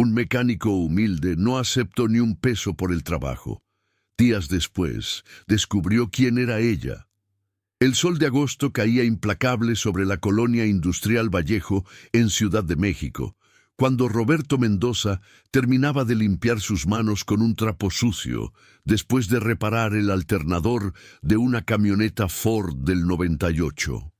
Un mecánico humilde no aceptó ni un peso por el trabajo. Días después, descubrió quién era ella. El sol de agosto caía implacable sobre la colonia industrial Vallejo en Ciudad de México, cuando Roberto Mendoza terminaba de limpiar sus manos con un trapo sucio, después de reparar el alternador de una camioneta Ford del 98.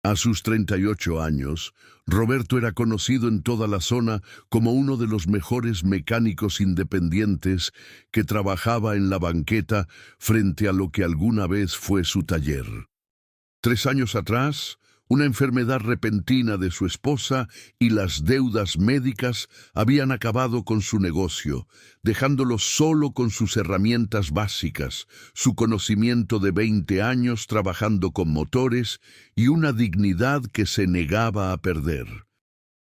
A sus 38 años, Roberto era conocido en toda la zona como uno de los mejores mecánicos independientes que trabajaba en la banqueta frente a lo que alguna vez fue su taller. 3 años atrás, una enfermedad repentina de su esposa y las deudas médicas habían acabado con su negocio, dejándolo solo con sus herramientas básicas, su conocimiento de 20 años trabajando con motores y una dignidad que se negaba a perder.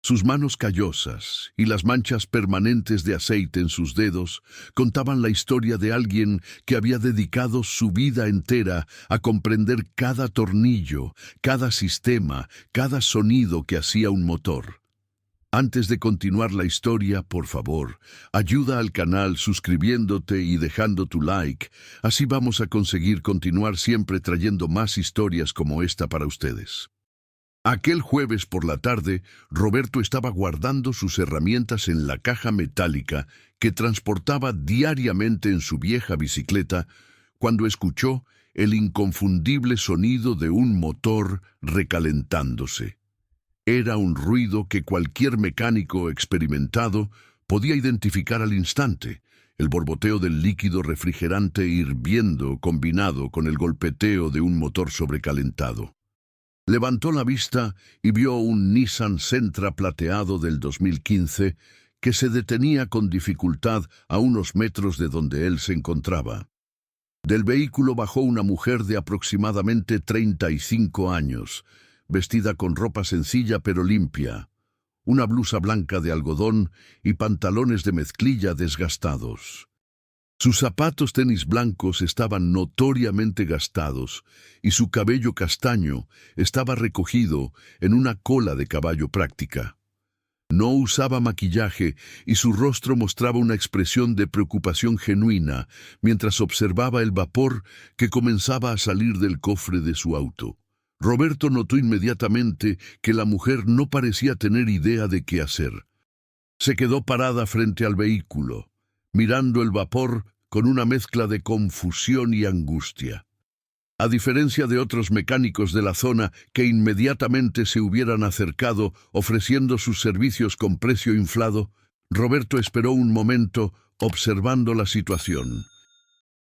Sus manos callosas y las manchas permanentes de aceite en sus dedos contaban la historia de alguien que había dedicado su vida entera a comprender cada tornillo, cada sistema, cada sonido que hacía un motor. Antes de continuar la historia, por favor, ayuda al canal suscribiéndote y dejando tu like, así vamos a conseguir continuar siempre trayendo más historias como esta para ustedes. Aquel jueves por la tarde, Roberto estaba guardando sus herramientas en la caja metálica que transportaba diariamente en su vieja bicicleta, cuando escuchó el inconfundible sonido de un motor recalentándose. Era un ruido que cualquier mecánico experimentado podía identificar al instante, el borboteo del líquido refrigerante hirviendo combinado con el golpeteo de un motor sobrecalentado. Levantó la vista y vio un Nissan Sentra plateado del 2015 que se detenía con dificultad a unos metros de donde él se encontraba. Del vehículo bajó una mujer de aproximadamente 35 años, vestida con ropa sencilla pero limpia, una blusa blanca de algodón y pantalones de mezclilla desgastados. Sus zapatos tenis blancos estaban notoriamente gastados y su cabello castaño estaba recogido en una cola de caballo práctica. No usaba maquillaje y su rostro mostraba una expresión de preocupación genuina mientras observaba el vapor que comenzaba a salir del cofre de su auto. Roberto notó inmediatamente que la mujer no parecía tener idea de qué hacer. Se quedó parada frente al vehículo, mirando el vapor con una mezcla de confusión y angustia. A diferencia de otros mecánicos de la zona que inmediatamente se hubieran acercado ofreciendo sus servicios con precio inflado, Roberto esperó un momento observando la situación.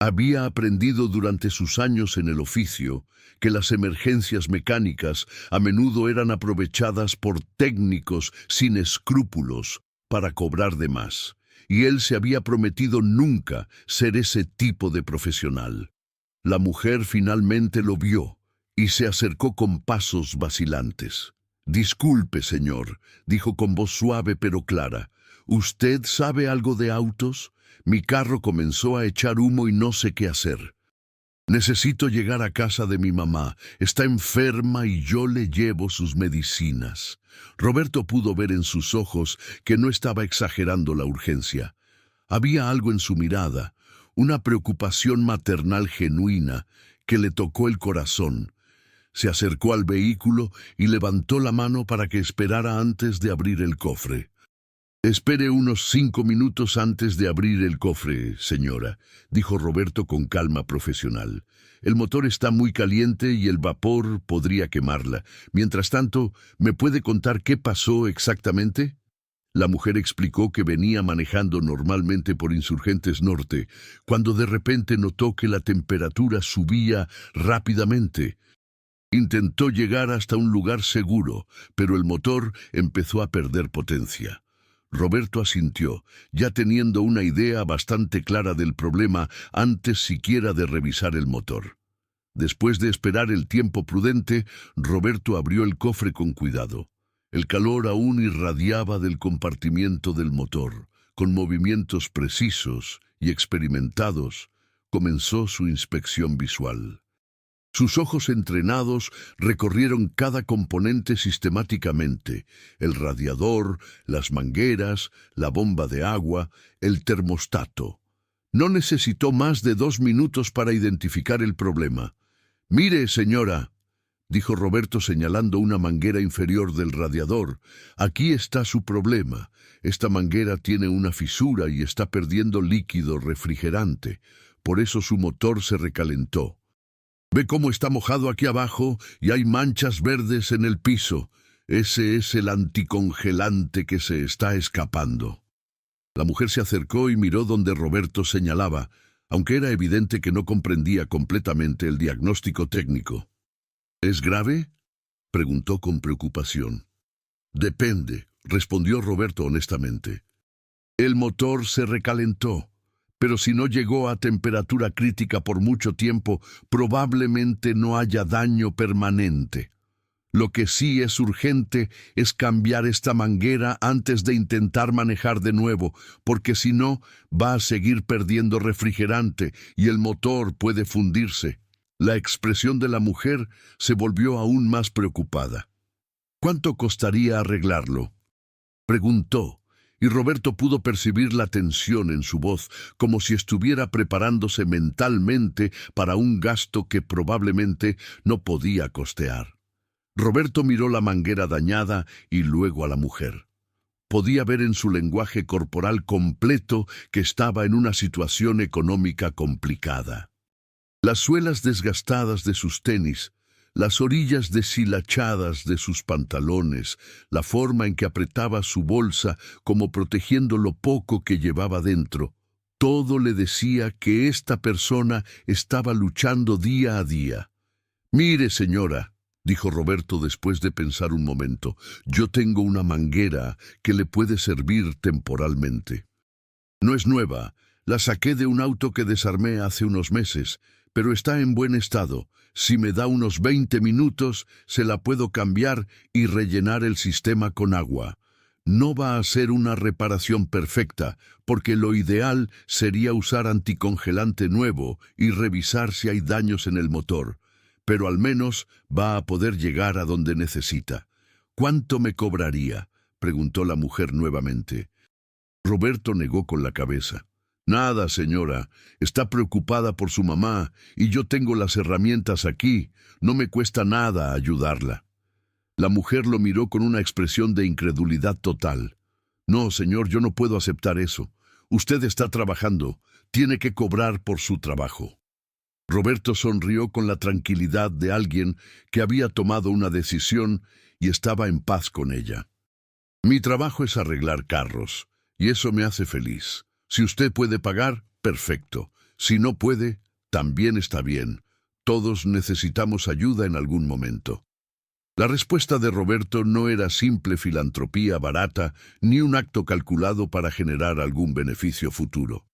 Había aprendido durante sus años en el oficio que las emergencias mecánicas a menudo eran aprovechadas por técnicos sin escrúpulos para cobrar de más, y él se había prometido nunca ser ese tipo de profesional. La mujer finalmente lo vio y se acercó con pasos vacilantes. «Disculpe, señor», dijo con voz suave pero clara. «¿Usted sabe algo de autos? Mi carro comenzó a echar humo y no sé qué hacer. Necesito llegar a casa de mi mamá. Está enferma y yo le llevo sus medicinas». Roberto pudo ver en sus ojos que no estaba exagerando la urgencia. Había algo en su mirada, una preocupación maternal genuina que le tocó el corazón. Se acercó al vehículo y levantó la mano para que esperara antes de abrir el cofre. «Espere unos 5 minutos antes de abrir el cofre, señora», dijo Roberto con calma profesional. «El motor está muy caliente y el vapor podría quemarla. Mientras tanto, ¿me puede contar qué pasó exactamente?» La mujer explicó que venía manejando normalmente por Insurgentes Norte, cuando de repente notó que la temperatura subía rápidamente. Intentó llegar hasta un lugar seguro, pero el motor empezó a perder potencia. Roberto asintió, ya teniendo una idea bastante clara del problema antes siquiera de revisar el motor. Después de esperar el tiempo prudente, Roberto abrió el cofre con cuidado. El calor aún irradiaba del compartimiento del motor. Con movimientos precisos y experimentados, comenzó su inspección visual. Sus ojos entrenados recorrieron cada componente sistemáticamente: el radiador, las mangueras, la bomba de agua, el termostato. No necesitó más de 2 minutos para identificar el problema. «Mire, señora», dijo Roberto señalando una manguera inferior del radiador, «aquí está su problema. Esta manguera tiene una fisura y está perdiendo líquido refrigerante. Por eso su motor se recalentó. ¿Ve cómo está mojado aquí abajo y hay manchas verdes en el piso? Ese es el anticongelante que se está escapando». La mujer se acercó y miró donde Roberto señalaba, aunque era evidente que no comprendía completamente el diagnóstico técnico. «¿Es grave?», preguntó con preocupación. «Depende», respondió Roberto honestamente. «El motor se recalentó, pero si no llegó a temperatura crítica por mucho tiempo, probablemente no haya daño permanente. Lo que sí es urgente es cambiar esta manguera antes de intentar manejar de nuevo, porque si no, va a seguir perdiendo refrigerante y el motor puede fundirse». La expresión de la mujer se volvió aún más preocupada. «¿Cuánto costaría arreglarlo?», preguntó, y Roberto pudo percibir la tensión en su voz, como si estuviera preparándose mentalmente para un gasto que probablemente no podía costear. Roberto miró la manguera dañada y luego a la mujer. Podía ver en su lenguaje corporal completo que estaba en una situación económica complicada. Las suelas desgastadas de sus tenis, las orillas deshilachadas de sus pantalones, la forma en que apretaba su bolsa como protegiendo lo poco que llevaba dentro, todo le decía que esta persona estaba luchando día a día. «Mire, señora», dijo Roberto después de pensar un momento, «yo tengo una manguera que le puede servir temporalmente. No es nueva, la saqué de un auto que desarmé hace unos meses, pero está en buen estado. Si me da unos 20 minutos, se la puedo cambiar y rellenar el sistema con agua. No va a ser una reparación perfecta, porque lo ideal sería usar anticongelante nuevo y revisar si hay daños en el motor, pero al menos va a poder llegar a donde necesita». «¿Cuánto me cobraría?», preguntó la mujer nuevamente. Roberto negó con la cabeza. «Nada, señora. Está preocupada por su mamá y yo tengo las herramientas aquí. No me cuesta nada ayudarla». La mujer lo miró con una expresión de incredulidad total. «No, señor, yo no puedo aceptar eso. Usted está trabajando. Tiene que cobrar por su trabajo». Roberto sonrió con la tranquilidad de alguien que había tomado una decisión y estaba en paz con ella. «Mi trabajo es arreglar carros, y eso me hace feliz. Si usted puede pagar, perfecto. Si no puede, también está bien. Todos necesitamos ayuda en algún momento». La respuesta de Roberto no era simple filantropía barata ni un acto calculado para generar algún beneficio futuro.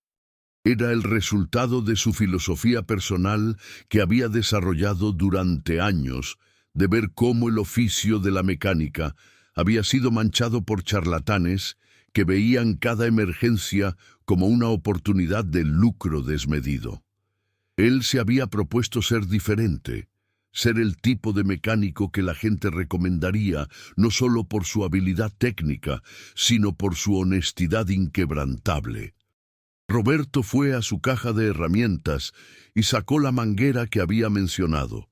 Era el resultado de su filosofía personal que había desarrollado durante años, de ver cómo el oficio de la mecánica había sido manchado por charlatanes que veían cada emergencia como una oportunidad de lucro desmedido. Él se había propuesto ser diferente, ser el tipo de mecánico que la gente recomendaría, no solo por su habilidad técnica, sino por su honestidad inquebrantable. Roberto fue a su caja de herramientas y sacó la manguera que había mencionado.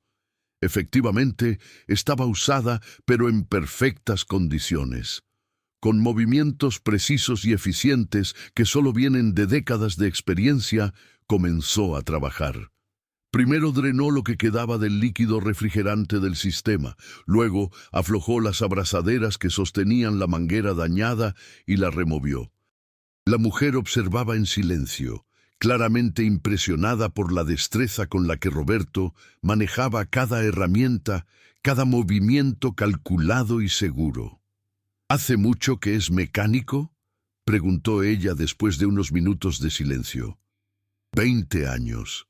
Efectivamente, estaba usada, pero en perfectas condiciones. Con movimientos precisos y eficientes que solo vienen de décadas de experiencia, comenzó a trabajar. Primero drenó lo que quedaba del líquido refrigerante del sistema, luego aflojó las abrazaderas que sostenían la manguera dañada y la removió. La mujer observaba en silencio, claramente impresionada por la destreza con la que Roberto manejaba cada herramienta, cada movimiento calculado y seguro. «¿Hace mucho que es mecánico?», preguntó ella después de unos minutos de silencio. 20 años,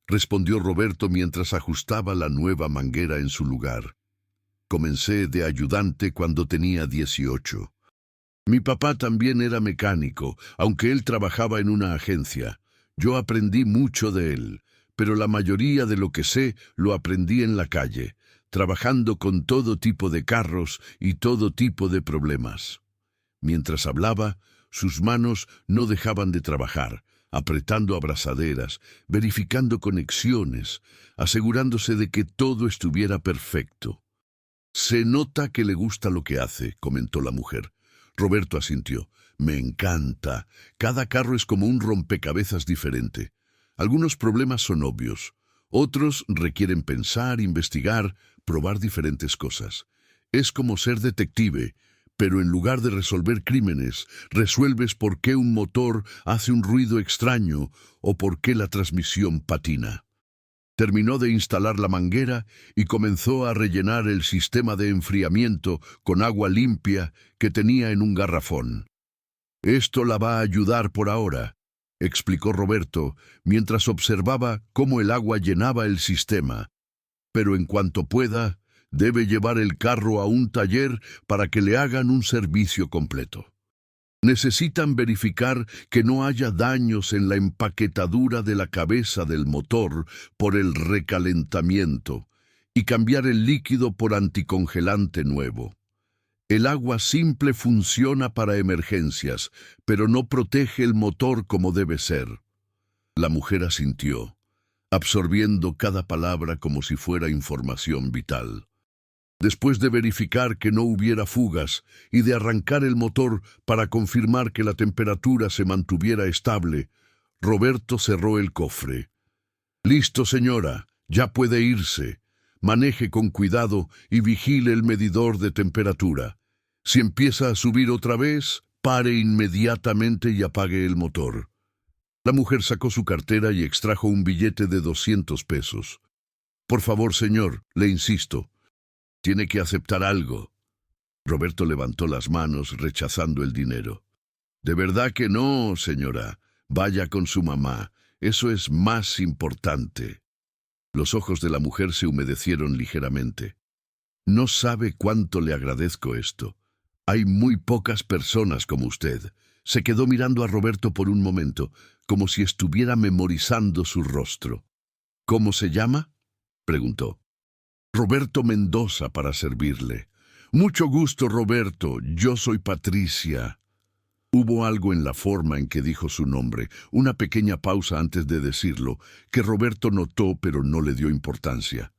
respondió Roberto mientras ajustaba la nueva manguera en su lugar. «Comencé de ayudante cuando tenía 18. Mi papá también era mecánico, aunque él trabajaba en una agencia. Yo aprendí mucho de él, pero la mayoría de lo que sé lo aprendí en la calle, trabajando con todo tipo de carros y todo tipo de problemas. Mientras hablaba, sus manos no dejaban de trabajar, apretando abrazaderas, verificando conexiones, asegurándose de que todo estuviera perfecto. «Se nota que le gusta lo que hace», comentó la mujer. Roberto asintió. «Me encanta. Cada carro es como un rompecabezas diferente. Algunos problemas son obvios. Otros requieren pensar, investigar, probar diferentes cosas. Es como ser detective, pero en lugar de resolver crímenes, resuelves por qué un motor hace un ruido extraño o por qué la transmisión patina». Terminó de instalar la manguera y comenzó a rellenar el sistema de enfriamiento con agua limpia que tenía en un garrafón. «Esto la va a ayudar por ahora», explicó Roberto, mientras observaba cómo el agua llenaba el sistema. «Pero en cuanto pueda, debe llevar el carro a un taller para que le hagan un servicio completo. Necesitan verificar que no haya daños en la empaquetadura de la cabeza del motor por el recalentamiento y cambiar el líquido por anticongelante nuevo. El agua simple funciona para emergencias, pero no protege el motor como debe ser». La mujer asintió, absorbiendo cada palabra como si fuera información vital. Después de verificar que no hubiera fugas y de arrancar el motor para confirmar que la temperatura se mantuviera estable, Roberto cerró el cofre. «Listo, señora, ya puede irse. Maneje con cuidado y vigile el medidor de temperatura. Si empieza a subir otra vez, pare inmediatamente y apague el motor». La mujer sacó su cartera y extrajo un billete de 200 pesos. «Por favor, señor, le insisto. Tiene que aceptar algo». Roberto levantó las manos, rechazando el dinero. «De verdad que no, señora. Vaya con su mamá. Eso es más importante». Los ojos de la mujer se humedecieron ligeramente. «No sabe cuánto le agradezco esto. Hay muy pocas personas como usted». Se quedó mirando a Roberto por un momento, como si estuviera memorizando su rostro. «¿Cómo se llama?», preguntó. «Roberto Mendoza, para servirle». «Mucho gusto, Roberto. Yo soy Patricia». Hubo algo en la forma en que dijo su nombre, una pequeña pausa antes de decirlo, que Roberto notó pero no le dio importancia.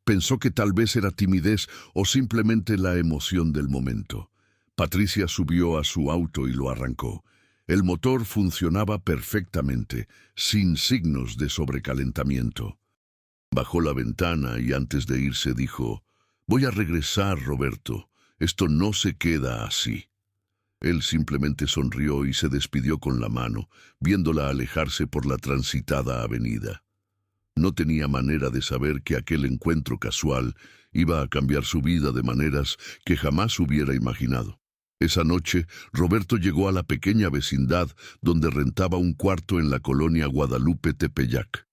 Pensó que tal vez era timidez o simplemente la emoción del momento. Patricia subió a su auto y lo arrancó. El motor funcionaba perfectamente, sin signos de sobrecalentamiento. Bajó la ventana y antes de irse dijo: «Voy a regresar, Roberto. Esto no se queda así». Él simplemente sonrió y se despidió con la mano, viéndola alejarse por la transitada avenida. No tenía manera de saber que aquel encuentro casual iba a cambiar su vida de maneras que jamás hubiera imaginado. Esa noche, Roberto llegó a la pequeña vecindad donde rentaba un cuarto en la colonia Guadalupe Tepeyac.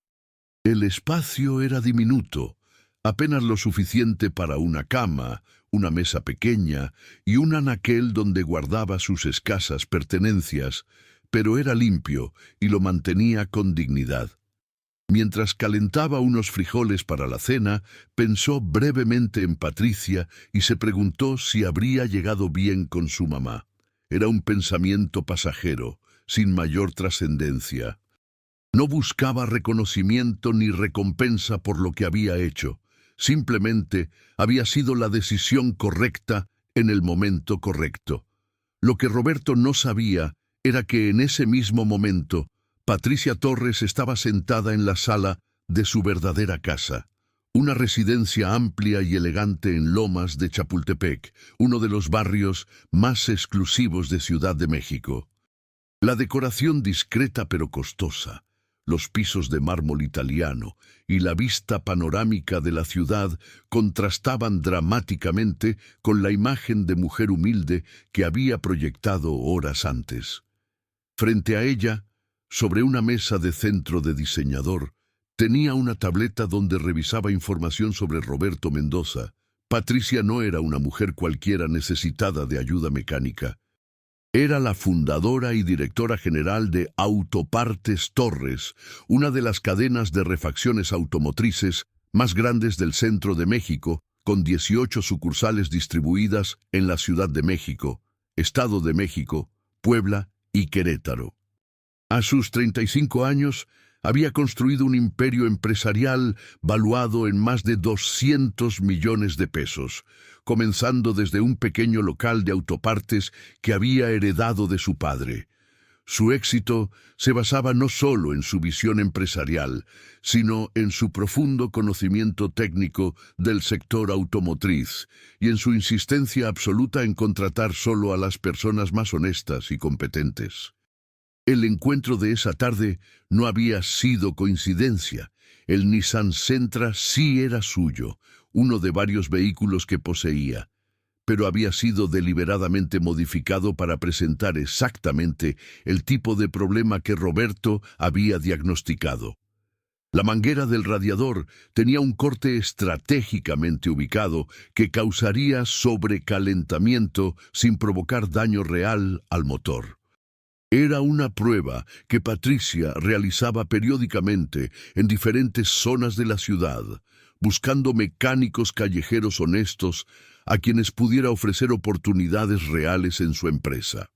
El espacio era diminuto, apenas lo suficiente para una cama, una mesa pequeña y un anaquel donde guardaba sus escasas pertenencias, pero era limpio y lo mantenía con dignidad. Mientras calentaba unos frijoles para la cena, pensó brevemente en Patricia y se preguntó si habría llegado bien con su mamá. Era un pensamiento pasajero, sin mayor trascendencia. No buscaba reconocimiento ni recompensa por lo que había hecho. Simplemente había sido la decisión correcta en el momento correcto. Lo que Roberto no sabía era que en ese mismo momento Patricia Torres estaba sentada en la sala de su verdadera casa, una residencia amplia y elegante en Lomas de Chapultepec, uno de los barrios más exclusivos de Ciudad de México. La decoración discreta pero costosa, los pisos de mármol italiano y la vista panorámica de la ciudad contrastaban dramáticamente con la imagen de mujer humilde que había proyectado horas antes. Frente a ella, sobre una mesa de centro de diseñador, tenía una tableta donde revisaba información sobre Roberto Mendoza. Patricia no era una mujer cualquiera necesitada de ayuda mecánica. Era la fundadora y directora general de Autopartes Torres, una de las cadenas de refacciones automotrices más grandes del centro de México, con 18 sucursales distribuidas en la Ciudad de México, Estado de México, Puebla y Querétaro. A sus 35 años, había construido un imperio empresarial valuado en más de 200 millones de pesos, comenzando desde un pequeño local de autopartes que había heredado de su padre. Su éxito se basaba no solo en su visión empresarial, sino en su profundo conocimiento técnico del sector automotriz y en su insistencia absoluta en contratar solo a las personas más honestas y competentes. El encuentro de esa tarde no había sido coincidencia. El Nissan Sentra sí era suyo, uno de varios vehículos que poseía, pero había sido deliberadamente modificado para presentar exactamente el tipo de problema que Roberto había diagnosticado. La manguera del radiador tenía un corte estratégicamente ubicado que causaría sobrecalentamiento sin provocar daño real al motor. Era una prueba que Patricia realizaba periódicamente en diferentes zonas de la ciudad, buscando mecánicos callejeros honestos a quienes pudiera ofrecer oportunidades reales en su empresa.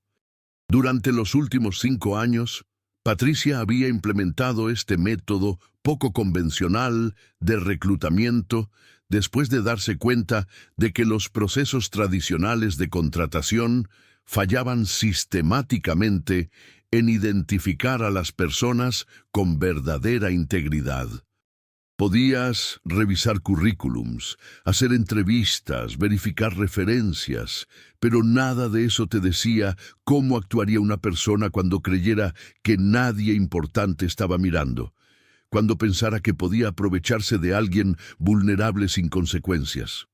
Durante los últimos 5 años, Patricia había implementado este método poco convencional de reclutamiento después de darse cuenta de que los procesos tradicionales de contratación fallaban sistemáticamente en identificar a las personas con verdadera integridad. Podías revisar currículums, hacer entrevistas, verificar referencias, pero nada de eso te decía cómo actuaría una persona cuando creyera que nadie importante estaba mirando, cuando pensara que podía aprovecharse de alguien vulnerable sin consecuencias.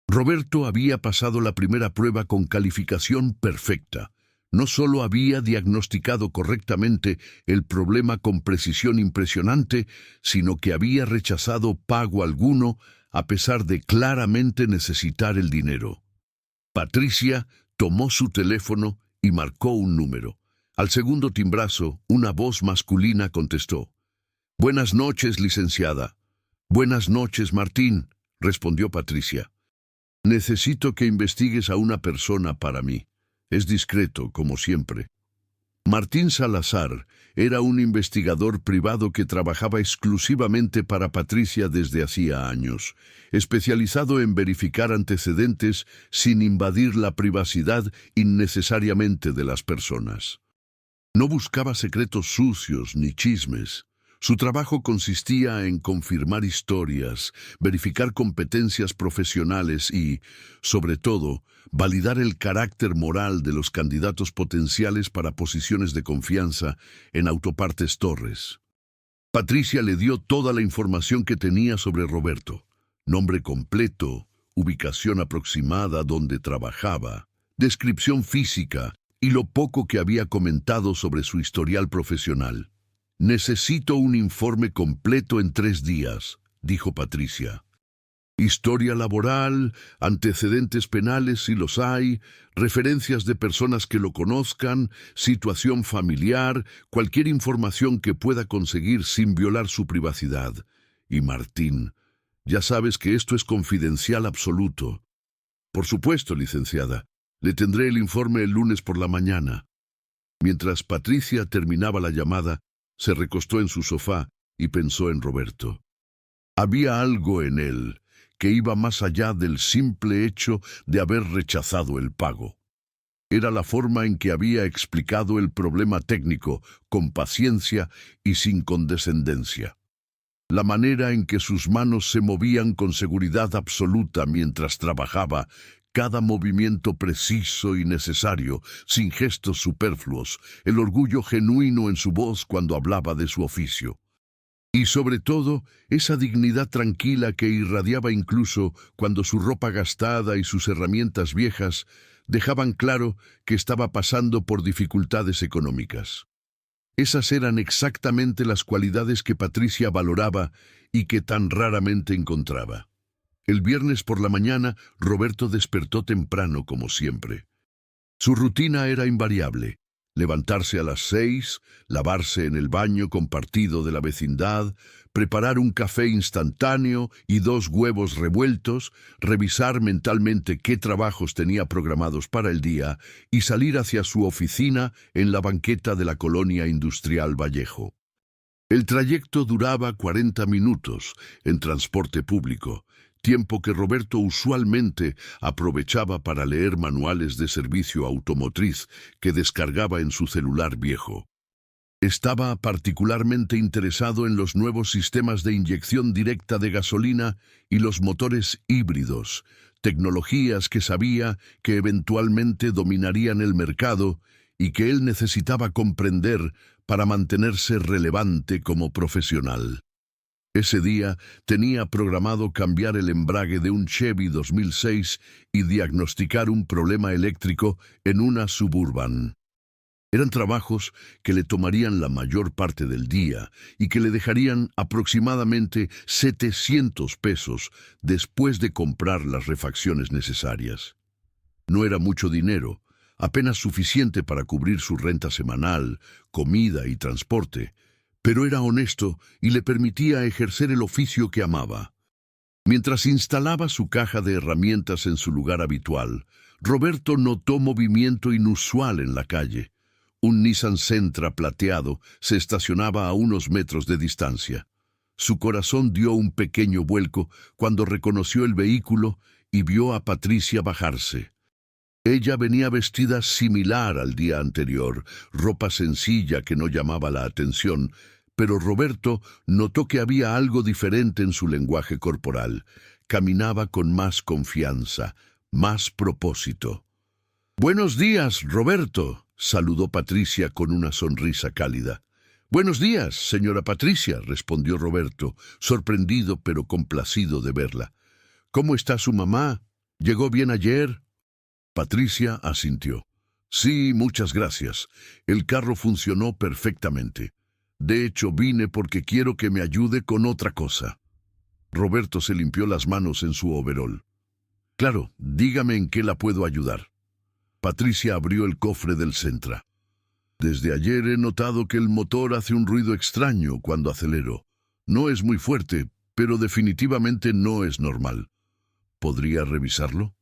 Roberto había pasado la primera prueba con calificación perfecta. No solo había diagnosticado correctamente el problema con precisión impresionante, sino que había rechazado pago alguno a pesar de claramente necesitar el dinero. Patricia tomó su teléfono y marcó un número. Al segundo timbrazo, una voz masculina contestó. «Buenas noches, licenciada». «Buenas noches, Martín», respondió Patricia. «Necesito que investigues a una persona para mí. Es discreto, como siempre». Martín Salazar era un investigador privado que trabajaba exclusivamente para Patricia desde hacía años, especializado en verificar antecedentes sin invadir la privacidad innecesariamente de las personas. No buscaba secretos sucios ni chismes. Su trabajo consistía en confirmar historias, verificar competencias profesionales y, sobre todo, validar el carácter moral de los candidatos potenciales para posiciones de confianza en Autopartes Torres. Patricia le dio toda la información que tenía sobre Roberto: nombre completo, ubicación aproximada donde trabajaba, descripción física y lo poco que había comentado sobre su historial profesional. «Necesito un informe completo en 3 días», dijo Patricia. «Historia laboral, antecedentes penales si los hay, referencias de personas que lo conozcan, situación familiar, cualquier información que pueda conseguir sin violar su privacidad. Y Martín, ya sabes que esto es confidencial absoluto». «Por supuesto, licenciada. Le tendré el informe el lunes por la mañana». Mientras Patricia terminaba la llamada, se recostó en su sofá y pensó en Roberto. Había algo en él que iba más allá del simple hecho de haber rechazado el pago. Era la forma en que había explicado el problema técnico, con paciencia y sin condescendencia. La manera en que sus manos se movían con seguridad absoluta mientras trabajaba, cada movimiento preciso y necesario, sin gestos superfluos, el orgullo genuino en su voz cuando hablaba de su oficio. Y sobre todo, esa dignidad tranquila que irradiaba incluso cuando su ropa gastada y sus herramientas viejas dejaban claro que estaba pasando por dificultades económicas. Esas eran exactamente las cualidades que Patricia valoraba y que tan raramente encontraba. El viernes por la mañana, Roberto despertó temprano como siempre. Su rutina era invariable: levantarse a las 6, lavarse en el baño compartido de la vecindad, preparar un café instantáneo y 2 huevos revueltos, revisar mentalmente qué trabajos tenía programados para el día y salir hacia su oficina en la banqueta de la colonia industrial Vallejo. El trayecto duraba 40 minutos en transporte público, tiempo que Roberto usualmente aprovechaba para leer manuales de servicio automotriz que descargaba en su celular viejo. Estaba particularmente interesado en los nuevos sistemas de inyección directa de gasolina y los motores híbridos, tecnologías que sabía que eventualmente dominarían el mercado y que él necesitaba comprender para mantenerse relevante como profesional. Ese día tenía programado cambiar el embrague de un Chevy 2006 y diagnosticar un problema eléctrico en una Suburban. Eran trabajos que le tomarían la mayor parte del día y que le dejarían aproximadamente 700 pesos después de comprar las refacciones necesarias. No era mucho dinero, apenas suficiente para cubrir su renta semanal, comida y transporte, pero era honesto y le permitía ejercer el oficio que amaba. Mientras instalaba su caja de herramientas en su lugar habitual, Roberto notó movimiento inusual en la calle. Un Nissan Sentra plateado se estacionaba a unos metros de distancia. Su corazón dio un pequeño vuelco cuando reconoció el vehículo y vio a Patricia bajarse. Ella venía vestida similar al día anterior, ropa sencilla que no llamaba la atención, pero Roberto notó que había algo diferente en su lenguaje corporal. Caminaba con más confianza, más propósito. «Buenos días, Roberto», saludó Patricia con una sonrisa cálida. «Buenos días, señora Patricia», respondió Roberto, sorprendido pero complacido de verla. «¿Cómo está su mamá? ¿Llegó bien ayer?» Patricia asintió. «Sí, muchas gracias. El carro funcionó perfectamente. De hecho, vine porque quiero que me ayude con otra cosa». Roberto se limpió las manos en su overol. «Claro, dígame en qué la puedo ayudar». Patricia abrió el cofre del Sentra. «Desde ayer he notado que el motor hace un ruido extraño cuando acelero. No es muy fuerte, pero definitivamente no es normal. ¿Podría revisarlo?».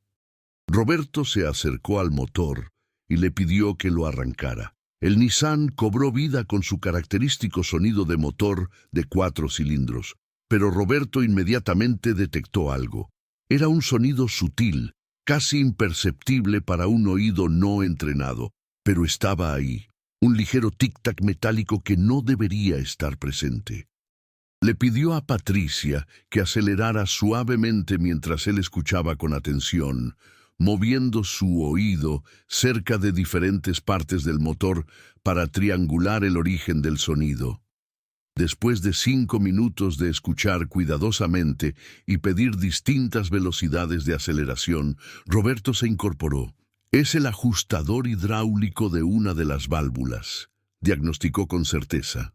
Roberto se acercó al motor y le pidió que lo arrancara. El Nissan cobró vida con su característico sonido de motor de 4 cilindros, pero Roberto inmediatamente detectó algo. Era un sonido sutil, casi imperceptible para un oído no entrenado, pero estaba ahí, un ligero tic-tac metálico que no debería estar presente. Le pidió a Patricia que acelerara suavemente mientras él escuchaba con atención, moviendo su oído cerca de diferentes partes del motor para triangular el origen del sonido. Después de 5 minutos de escuchar cuidadosamente y pedir distintas velocidades de aceleración, Roberto se incorporó. «Es el ajustador hidráulico de una de las válvulas», diagnosticó con certeza.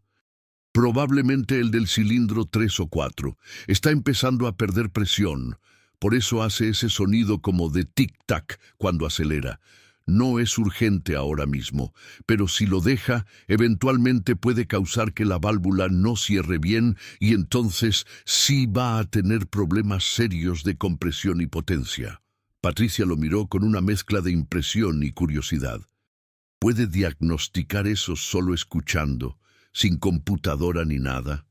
«Probablemente el del cilindro 3 o 4. Está empezando a perder presión. Por eso hace ese sonido como de tic-tac cuando acelera. No es urgente ahora mismo, pero si lo deja, eventualmente puede causar que la válvula no cierre bien y entonces sí va a tener problemas serios de compresión y potencia». Patricia lo miró con una mezcla de impresión y curiosidad. «¿Puede diagnosticar eso solo escuchando, sin computadora ni nada?».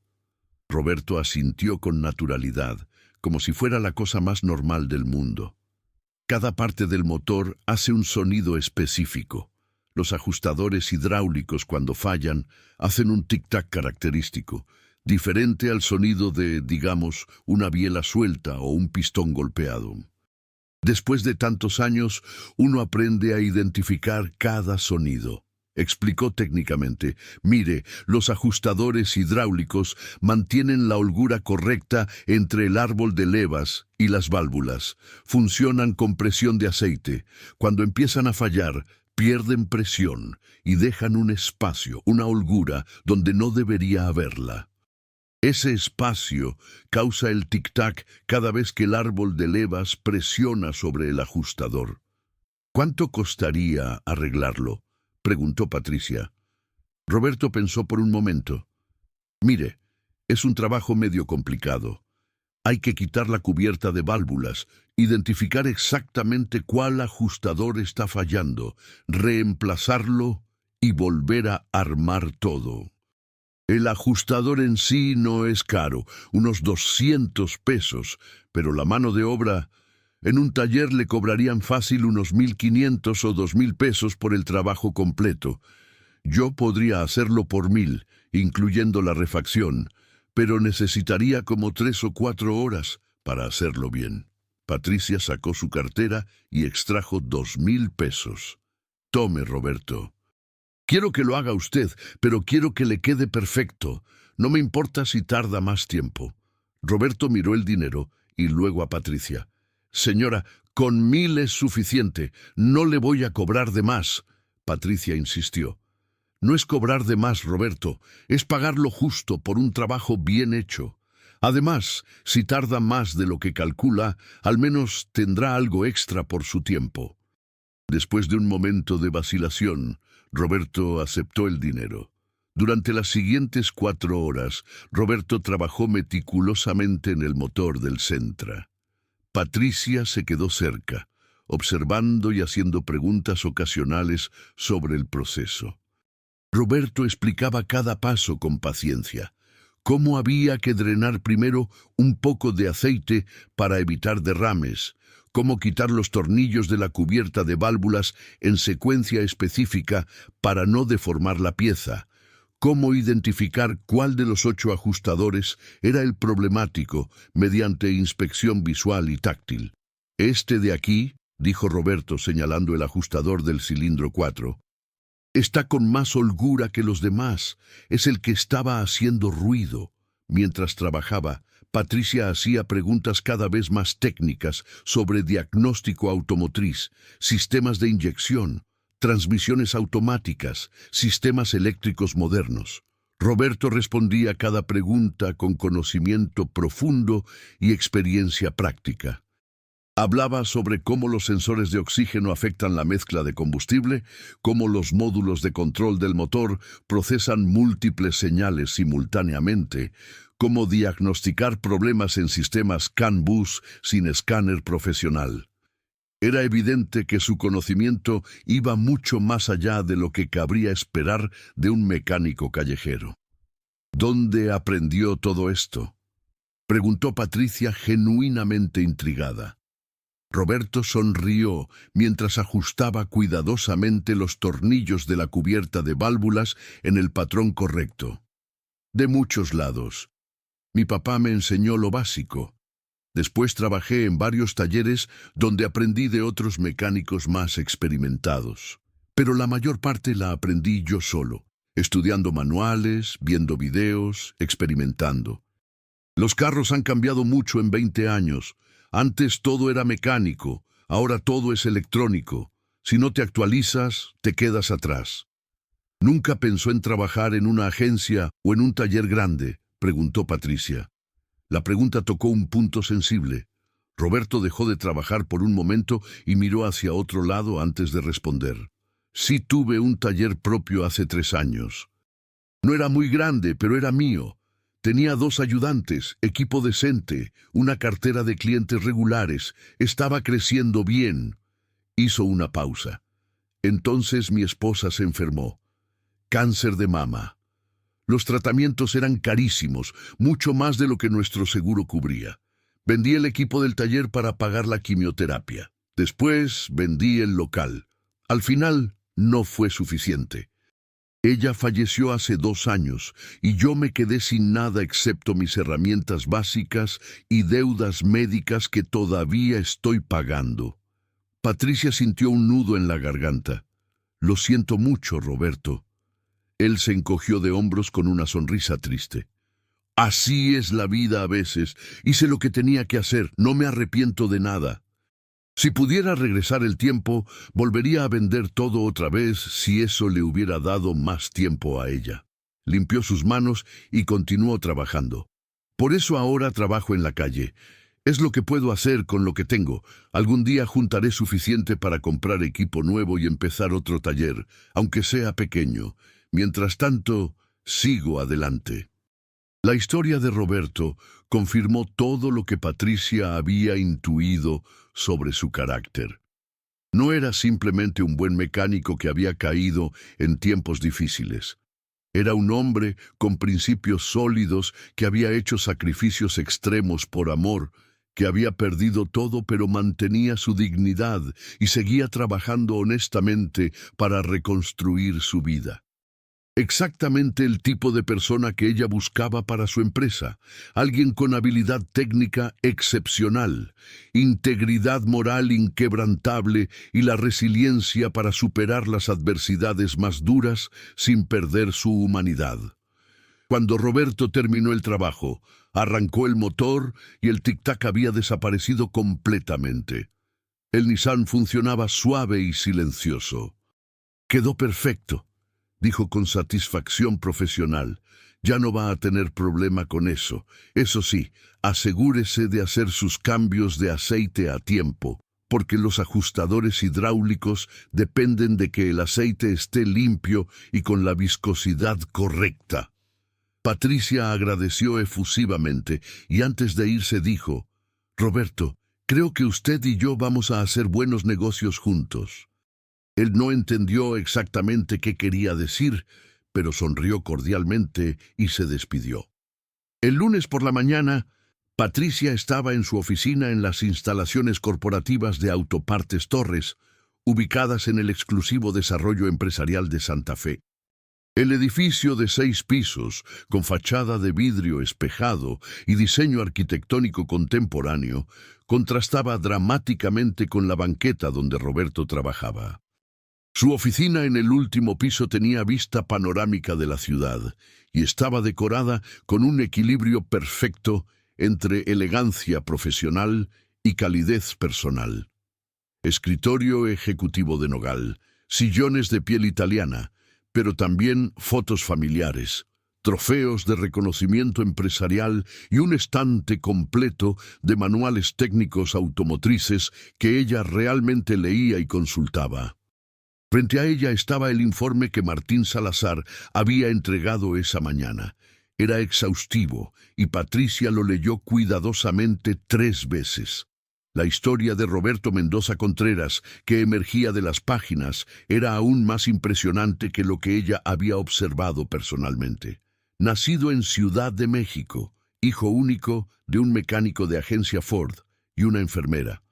Roberto asintió con naturalidad, como si fuera la cosa más normal del mundo. Cada parte del motor hace un sonido específico. Los ajustadores hidráulicos, cuando fallan, hacen un tic-tac característico, diferente al sonido de, digamos, una biela suelta o un pistón golpeado. Después de tantos años, uno aprende a identificar cada sonido. Explicó técnicamente: «Mire, los ajustadores hidráulicos mantienen la holgura correcta entre el árbol de levas y las válvulas. Funcionan con presión de aceite. Cuando empiezan a fallar, pierden presión y dejan un espacio, una holgura, donde no debería haberla. Ese espacio causa el tic-tac cada vez que el árbol de levas presiona sobre el ajustador». ¿Cuánto costaría arreglarlo?, preguntó Patricia. Roberto pensó por un momento. Mire, es un trabajo medio complicado. Hay que quitar la cubierta de válvulas, identificar exactamente cuál ajustador está fallando, reemplazarlo y volver a armar todo. El ajustador en sí no es caro, unos 200 pesos, pero la mano de obra... En un taller le cobrarían fácil unos 1.500 o 2.000 pesos por el trabajo completo. Yo podría hacerlo por 1.000, incluyendo la refacción, pero necesitaría como 3 o 4 horas para hacerlo bien. Patricia sacó su cartera y extrajo 2.000 pesos. Tome, Roberto. Quiero que lo haga usted, pero quiero que le quede perfecto. No me importa si tarda más tiempo. Roberto miró el dinero y luego a Patricia. Señora, con 1.000 es suficiente. No le voy a cobrar de más. Patricia insistió. No es cobrar de más, Roberto. Es pagar lo justo por un trabajo bien hecho. Además, si tarda más de lo que calcula, al menos tendrá algo extra por su tiempo. Después de un momento de vacilación, Roberto aceptó el dinero. Durante las siguientes 4 horas, Roberto trabajó meticulosamente en el motor del Sentra. Patricia se quedó cerca, observando y haciendo preguntas ocasionales sobre el proceso. Roberto explicaba cada paso con paciencia. Cómo había que drenar primero un poco de aceite para evitar derrames, cómo quitar los tornillos de la cubierta de válvulas en secuencia específica para no deformar la pieza, cómo identificar cuál de los 8 ajustadores era el problemático mediante inspección visual y táctil. Este de aquí, dijo Roberto señalando el ajustador del cilindro 4, está con más holgura que los demás, es el que estaba haciendo ruido. Mientras trabajaba, Patricia hacía preguntas cada vez más técnicas sobre diagnóstico automotriz, sistemas de inyección, transmisiones automáticas, sistemas eléctricos modernos. Roberto respondía a cada pregunta con conocimiento profundo y experiencia práctica. Hablaba sobre cómo los sensores de oxígeno afectan la mezcla de combustible, cómo los módulos de control del motor procesan múltiples señales simultáneamente, cómo diagnosticar problemas en sistemas CAN-bus sin escáner profesional. Era evidente que su conocimiento iba mucho más allá de lo que cabría esperar de un mecánico callejero. ¿Dónde aprendió todo esto?, preguntó Patricia genuinamente intrigada. Roberto sonrió mientras ajustaba cuidadosamente los tornillos de la cubierta de válvulas en el patrón correcto. De muchos lados. Mi papá me enseñó lo básico. Después trabajé en varios talleres donde aprendí de otros mecánicos más experimentados. Pero la mayor parte la aprendí yo solo, estudiando manuales, viendo videos, experimentando. Los carros han cambiado mucho en 20 años. Antes todo era mecánico, ahora todo es electrónico. Si no te actualizas, te quedas atrás. ¿Nunca pensó en trabajar en una agencia o en un taller grande?, preguntó Patricia. La pregunta tocó un punto sensible. Roberto dejó de trabajar por un momento y miró hacia otro lado antes de responder. Sí, tuve un taller propio hace 3 años. No era muy grande, pero era mío. Tenía 2 ayudantes, equipo decente, una cartera de clientes regulares. Estaba creciendo bien. Hizo una pausa. Entonces mi esposa se enfermó. Cáncer de mama. Los tratamientos eran carísimos, mucho más de lo que nuestro seguro cubría. Vendí el equipo del taller para pagar la quimioterapia. Después vendí el local. Al final no fue suficiente. Ella falleció hace 2 años y yo me quedé sin nada excepto mis herramientas básicas y deudas médicas que todavía estoy pagando. Patricia sintió un nudo en la garganta. Lo siento mucho, Roberto. Él se encogió de hombros con una sonrisa triste. Así es la vida a veces. Hice lo que tenía que hacer. No me arrepiento de nada. Si pudiera regresar el tiempo, volvería a vender todo otra vez si eso le hubiera dado más tiempo a ella. Limpió sus manos y continuó trabajando. Por eso ahora trabajo en la calle. Es lo que puedo hacer con lo que tengo. Algún día juntaré suficiente para comprar equipo nuevo y empezar otro taller, aunque sea pequeño. Mientras tanto, sigo adelante. La historia de Roberto confirmó todo lo que Patricia había intuido sobre su carácter. No era simplemente un buen mecánico que había caído en tiempos difíciles. Era un hombre con principios sólidos que había hecho sacrificios extremos por amor, que había perdido todo pero mantenía su dignidad y seguía trabajando honestamente para reconstruir su vida. Exactamente el tipo de persona que ella buscaba para su empresa, alguien con habilidad técnica excepcional, integridad moral inquebrantable y la resiliencia para superar las adversidades más duras sin perder su humanidad. Cuando Roberto terminó el trabajo, arrancó el motor y el tic-tac había desaparecido completamente. El Nissan funcionaba suave y silencioso. Quedó perfecto, dijo con satisfacción profesional. Ya no va a tener problema con eso. Eso sí, asegúrese de hacer sus cambios de aceite a tiempo, porque los ajustadores hidráulicos dependen de que el aceite esté limpio y con la viscosidad correcta. Patricia agradeció efusivamente y antes de irse dijo: «Roberto, creo que usted y yo vamos a hacer buenos negocios juntos». Él no entendió exactamente qué quería decir, pero sonrió cordialmente y se despidió. El lunes por la mañana, Patricia estaba en su oficina en las instalaciones corporativas de Autopartes Torres, ubicadas en el exclusivo desarrollo empresarial de Santa Fe. El edificio de 6 pisos, con fachada de vidrio espejado y diseño arquitectónico contemporáneo, contrastaba dramáticamente con la banqueta donde Roberto trabajaba. Su oficina en el último piso tenía vista panorámica de la ciudad y estaba decorada con un equilibrio perfecto entre elegancia profesional y calidez personal. Escritorio ejecutivo de nogal, sillones de piel italiana, pero también fotos familiares, trofeos de reconocimiento empresarial y un estante completo de manuales técnicos automotrices que ella realmente leía y consultaba. Frente a ella estaba el informe que Martín Salazar había entregado esa mañana. Era exhaustivo y Patricia lo leyó cuidadosamente 3 veces. La historia de Roberto Mendoza Contreras, que emergía de las páginas, era aún más impresionante que lo que ella había observado personalmente. Nacido en Ciudad de México, hijo único de un mecánico de agencia Ford y una enfermera.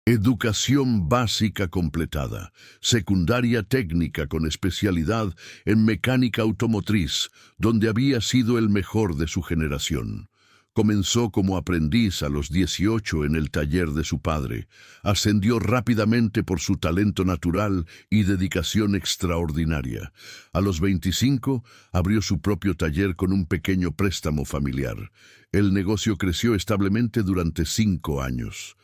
Educación básica completada, secundaria técnica con especialidad en mecánica automotriz, donde había sido el mejor de su generación. Comenzó como aprendiz a los 18 en el taller de su padre. Ascendió rápidamente por su talento natural y dedicación extraordinaria. A los 25 abrió su propio taller con un pequeño préstamo familiar. El negocio creció establemente durante 5 años.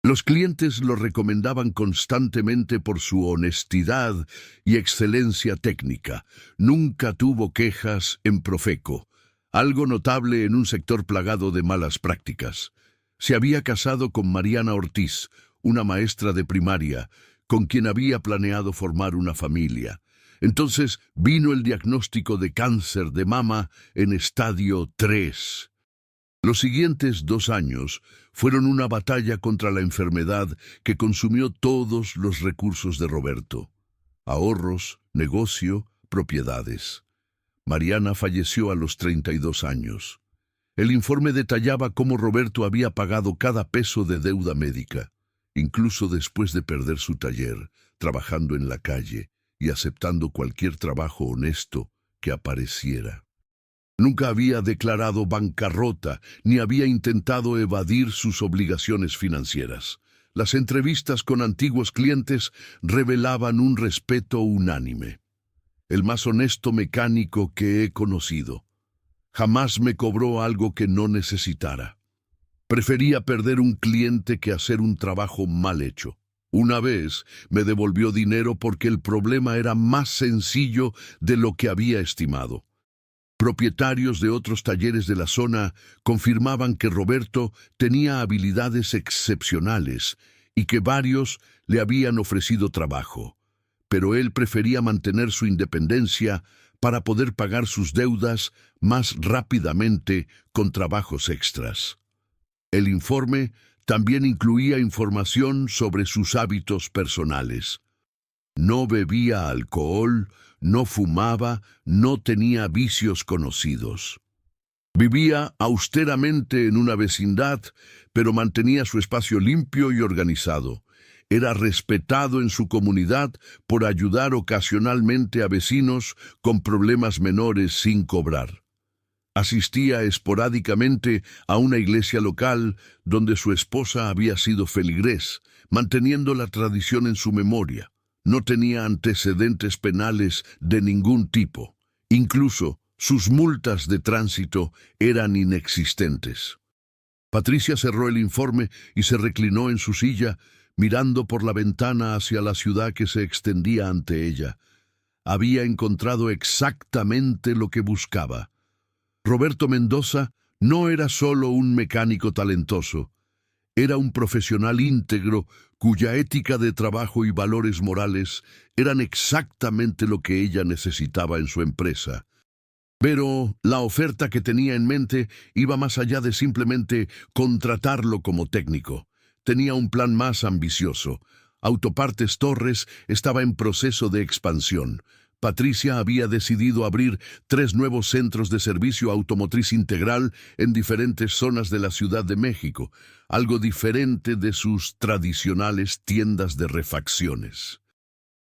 Los clientes lo recomendaban constantemente por su honestidad y excelencia técnica. Nunca tuvo quejas en Profeco, algo notable en un sector plagado de malas prácticas. Se había casado con Mariana Ortiz, una maestra de primaria, con quien había planeado formar una familia. Entonces vino el diagnóstico de cáncer de mama en estadio 3. Los siguientes 2 años fueron una batalla contra la enfermedad que consumió todos los recursos de Roberto: ahorros, negocio, propiedades. Mariana falleció a los 32 años. El informe detallaba cómo Roberto había pagado cada peso de deuda médica, incluso después de perder su taller, trabajando en la calle y aceptando cualquier trabajo honesto que apareciera. Nunca había declarado bancarrota ni había intentado evadir sus obligaciones financieras. Las entrevistas con antiguos clientes revelaban un respeto unánime. El más honesto mecánico que he conocido. Jamás me cobró algo que no necesitara. Prefería perder un cliente que hacer un trabajo mal hecho. Una vez me devolvió dinero porque el problema era más sencillo de lo que había estimado. Propietarios de otros talleres de la zona confirmaban que Roberto tenía habilidades excepcionales y que varios le habían ofrecido trabajo, pero él prefería mantener su independencia para poder pagar sus deudas más rápidamente con trabajos extras. El informe también incluía información sobre sus hábitos personales. No bebía alcohol, no fumaba, no tenía vicios conocidos. Vivía austeramente en una vecindad, pero mantenía su espacio limpio y organizado. Era respetado en su comunidad por ayudar ocasionalmente a vecinos con problemas menores sin cobrar. Asistía esporádicamente a una iglesia local donde su esposa había sido feligrés, manteniendo la tradición en su memoria. No tenía antecedentes penales de ningún tipo. Incluso sus multas de tránsito eran inexistentes. Patricia cerró el informe y se reclinó en su silla, mirando por la ventana hacia la ciudad que se extendía ante ella. Había encontrado exactamente lo que buscaba. Roberto Mendoza no era solo un mecánico talentoso, era un profesional íntegro cuya ética de trabajo y valores morales eran exactamente lo que ella necesitaba en su empresa. Pero la oferta que tenía en mente iba más allá de simplemente contratarlo como técnico. Tenía un plan más ambicioso. Autopartes Torres estaba en proceso de expansión. Patricia había decidido abrir 3 nuevos centros de servicio automotriz integral en diferentes zonas de la Ciudad de México, algo diferente de sus tradicionales tiendas de refacciones.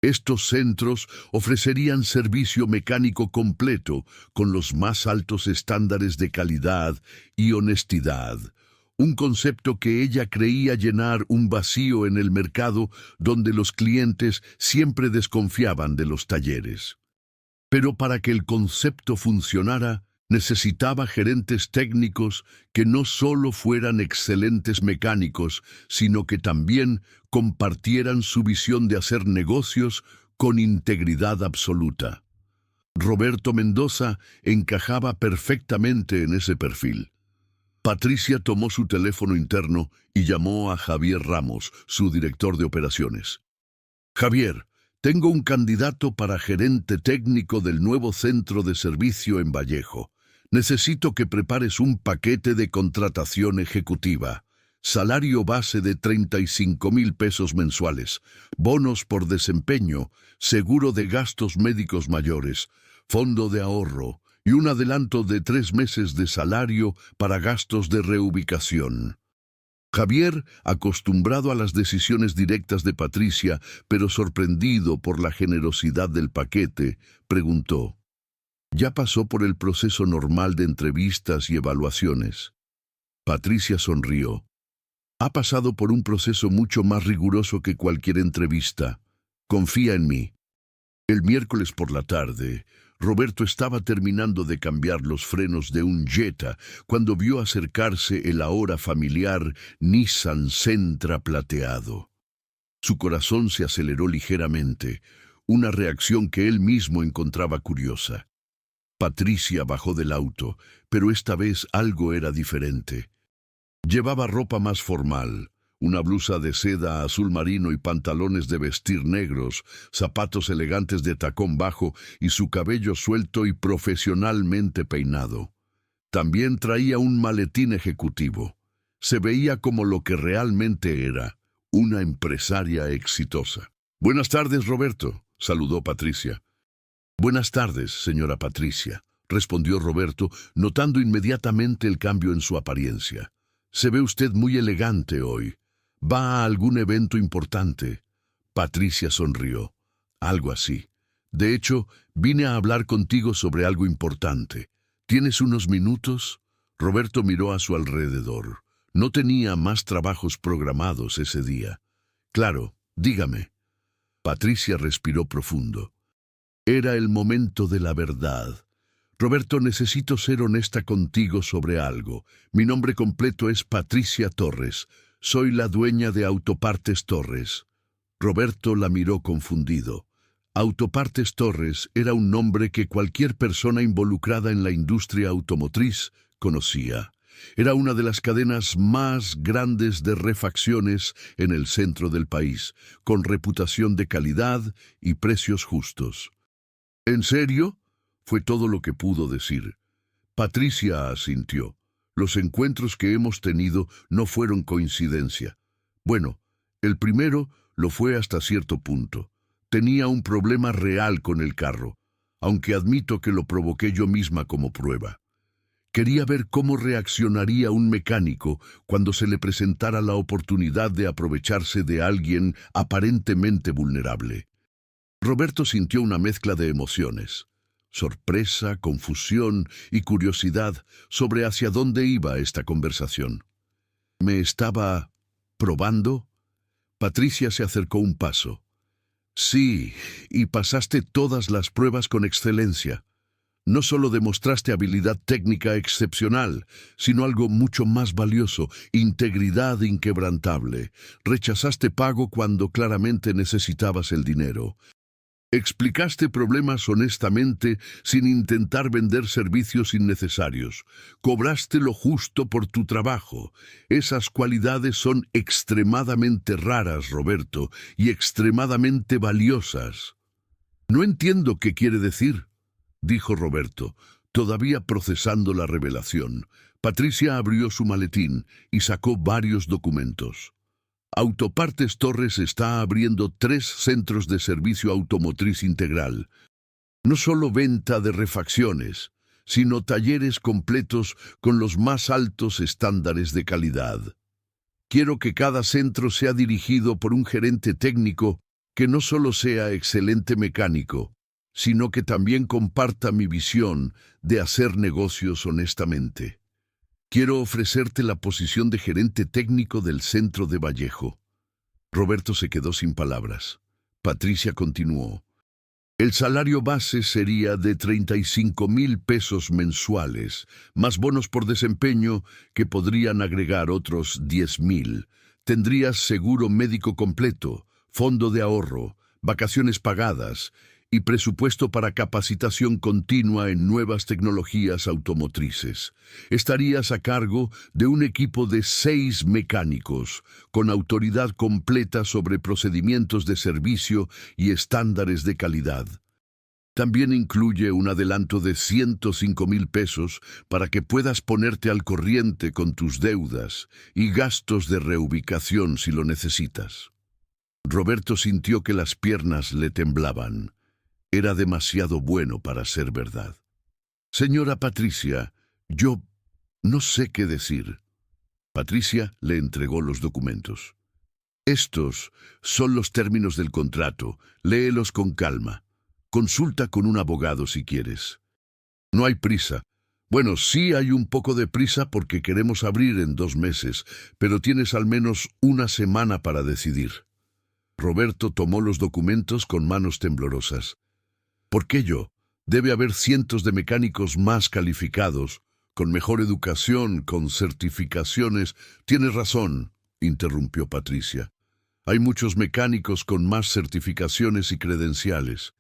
Estos centros ofrecerían servicio mecánico completo con los más altos estándares de calidad y honestidad, un concepto que ella creía llenar un vacío en el mercado donde los clientes siempre desconfiaban de los talleres. Pero para que el concepto funcionara, necesitaba gerentes técnicos que no solo fueran excelentes mecánicos, sino que también compartieran su visión de hacer negocios con integridad absoluta. Roberto Mendoza encajaba perfectamente en ese perfil. Patricia tomó su teléfono interno y llamó a Javier Ramos, su director de operaciones. Javier, tengo un candidato para gerente técnico del nuevo centro de servicio en Vallejo. Necesito que prepares un paquete de contratación ejecutiva. Salario base de 35,000 pesos mensuales, bonos por desempeño, seguro de gastos médicos mayores, fondo de ahorro y un adelanto de 3 meses de salario para gastos de reubicación. Javier, acostumbrado a las decisiones directas de Patricia, pero sorprendido por la generosidad del paquete, preguntó: ¿Ya pasó por el proceso normal de entrevistas y evaluaciones? Patricia sonrió. Ha pasado por un proceso mucho más riguroso que cualquier entrevista. Confía en mí. El miércoles por la tarde, Roberto estaba terminando de cambiar los frenos de un Jetta cuando vio acercarse el ahora familiar Nissan Sentra plateado. Su corazón se aceleró ligeramente, una reacción que él mismo encontraba curiosa. Patricia bajó del auto, pero esta vez algo era diferente. Llevaba ropa más formal, una blusa de seda azul marino y pantalones de vestir negros, zapatos elegantes de tacón bajo y su cabello suelto y profesionalmente peinado. También traía un maletín ejecutivo. Se veía como lo que realmente era, una empresaria exitosa. Buenas tardes, Roberto, saludó Patricia. Buenas tardes, señora Patricia, respondió Roberto, notando inmediatamente el cambio en su apariencia. Se ve usted muy elegante hoy. ¿Va a algún evento importante? Patricia sonrió. Algo así. De hecho, vine a hablar contigo sobre algo importante. ¿Tienes unos minutos? Roberto miró a su alrededor. No tenía más trabajos programados ese día. Claro, dígame. Patricia respiró profundo. Era el momento de la verdad. Roberto, necesito ser honesta contigo sobre algo. Mi nombre completo es Patricia Torres. Soy la dueña de Autopartes Torres. Roberto la miró confundido. Autopartes Torres era un nombre que cualquier persona involucrada en la industria automotriz conocía. Era una de las cadenas más grandes de refacciones en el centro del país, con reputación de calidad y precios justos. ¿En serio? Fue todo lo que pudo decir. Patricia asintió. Los encuentros que hemos tenido no fueron coincidencia. Bueno, el primero lo fue hasta cierto punto. Tenía un problema real con el carro, aunque admito que lo provoqué yo misma como prueba. Quería ver cómo reaccionaría un mecánico cuando se le presentara la oportunidad de aprovecharse de alguien aparentemente vulnerable. Roberto sintió una mezcla de emociones: sorpresa, confusión y curiosidad sobre hacia dónde iba esta conversación. ¿Me estaba probando? Patricia se acercó un paso. Sí, y pasaste todas las pruebas con excelencia. No solo demostraste habilidad técnica excepcional, sino algo mucho más valioso: integridad inquebrantable. Rechazaste pago cuando claramente necesitabas el dinero. Explicaste problemas honestamente sin intentar vender servicios innecesarios. Cobraste lo justo por tu trabajo. Esas cualidades son extremadamente raras, Roberto, y extremadamente valiosas. No entiendo qué quiere decir, dijo Roberto, todavía procesando la revelación. Patricia abrió su maletín y sacó varios documentos. Autopartes Torres está abriendo 3 centros de servicio automotriz integral. No solo venta de refacciones, sino talleres completos con los más altos estándares de calidad. Quiero que cada centro sea dirigido por un gerente técnico que no solo sea excelente mecánico, sino que también comparta mi visión de hacer negocios honestamente. Quiero ofrecerte la posición de gerente técnico del centro de Vallejo. Roberto se quedó sin palabras. Patricia continuó. El salario base sería de 35,000 pesos mensuales, más bonos por desempeño que podrían agregar otros 10,000. Tendrías seguro médico completo, fondo de ahorro, vacaciones pagadas y presupuesto para capacitación continua en nuevas tecnologías automotrices. Estarías a cargo de un equipo de 6 mecánicos, con autoridad completa sobre procedimientos de servicio y estándares de calidad. También incluye un adelanto de 105,000 pesos para que puedas ponerte al corriente con tus deudas y gastos de reubicación si lo necesitas. Roberto sintió que las piernas le temblaban. Era demasiado bueno para ser verdad. Señora Patricia, yo no sé qué decir. Patricia le entregó los documentos. Estos son los términos del contrato. Léelos con calma. Consulta con un abogado si quieres. No hay prisa. Bueno, sí hay un poco de prisa porque queremos abrir en 2 meses, pero tienes al menos una semana para decidir. Roberto tomó los documentos con manos temblorosas. ¿Por qué yo? Debe haber cientos de mecánicos más calificados, con mejor educación, con certificaciones. Tienes razón, interrumpió Patricia. Hay muchos mecánicos con más certificaciones y credenciales.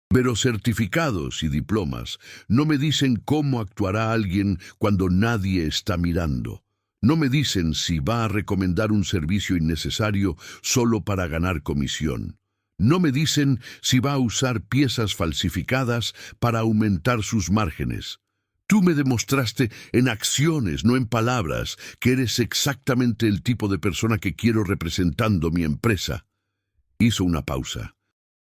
Pero certificados y diplomas no me dicen cómo actuará alguien cuando nadie está mirando. No me dicen si va a recomendar un servicio innecesario solo para ganar comisión. No me dicen si va a usar piezas falsificadas para aumentar sus márgenes. Tú me demostraste en acciones, no en palabras, que eres exactamente el tipo de persona que quiero representando mi empresa. Hizo una pausa.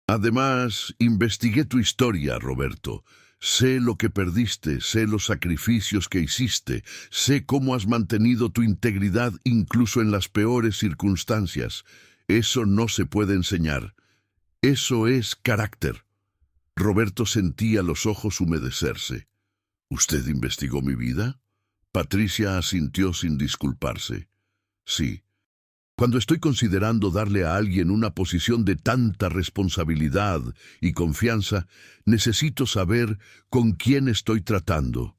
Además, investigué tu historia, Roberto. Sé lo que perdiste, sé los sacrificios que hiciste, sé cómo has mantenido tu integridad incluso en las peores circunstancias. Eso no se puede enseñar. Eso es carácter. Roberto sentía los ojos humedecerse. ¿Usted investigó mi vida? Patricia asintió sin disculparse. Sí. Cuando estoy considerando darle a alguien una posición de tanta responsabilidad y confianza, necesito saber con quién estoy tratando.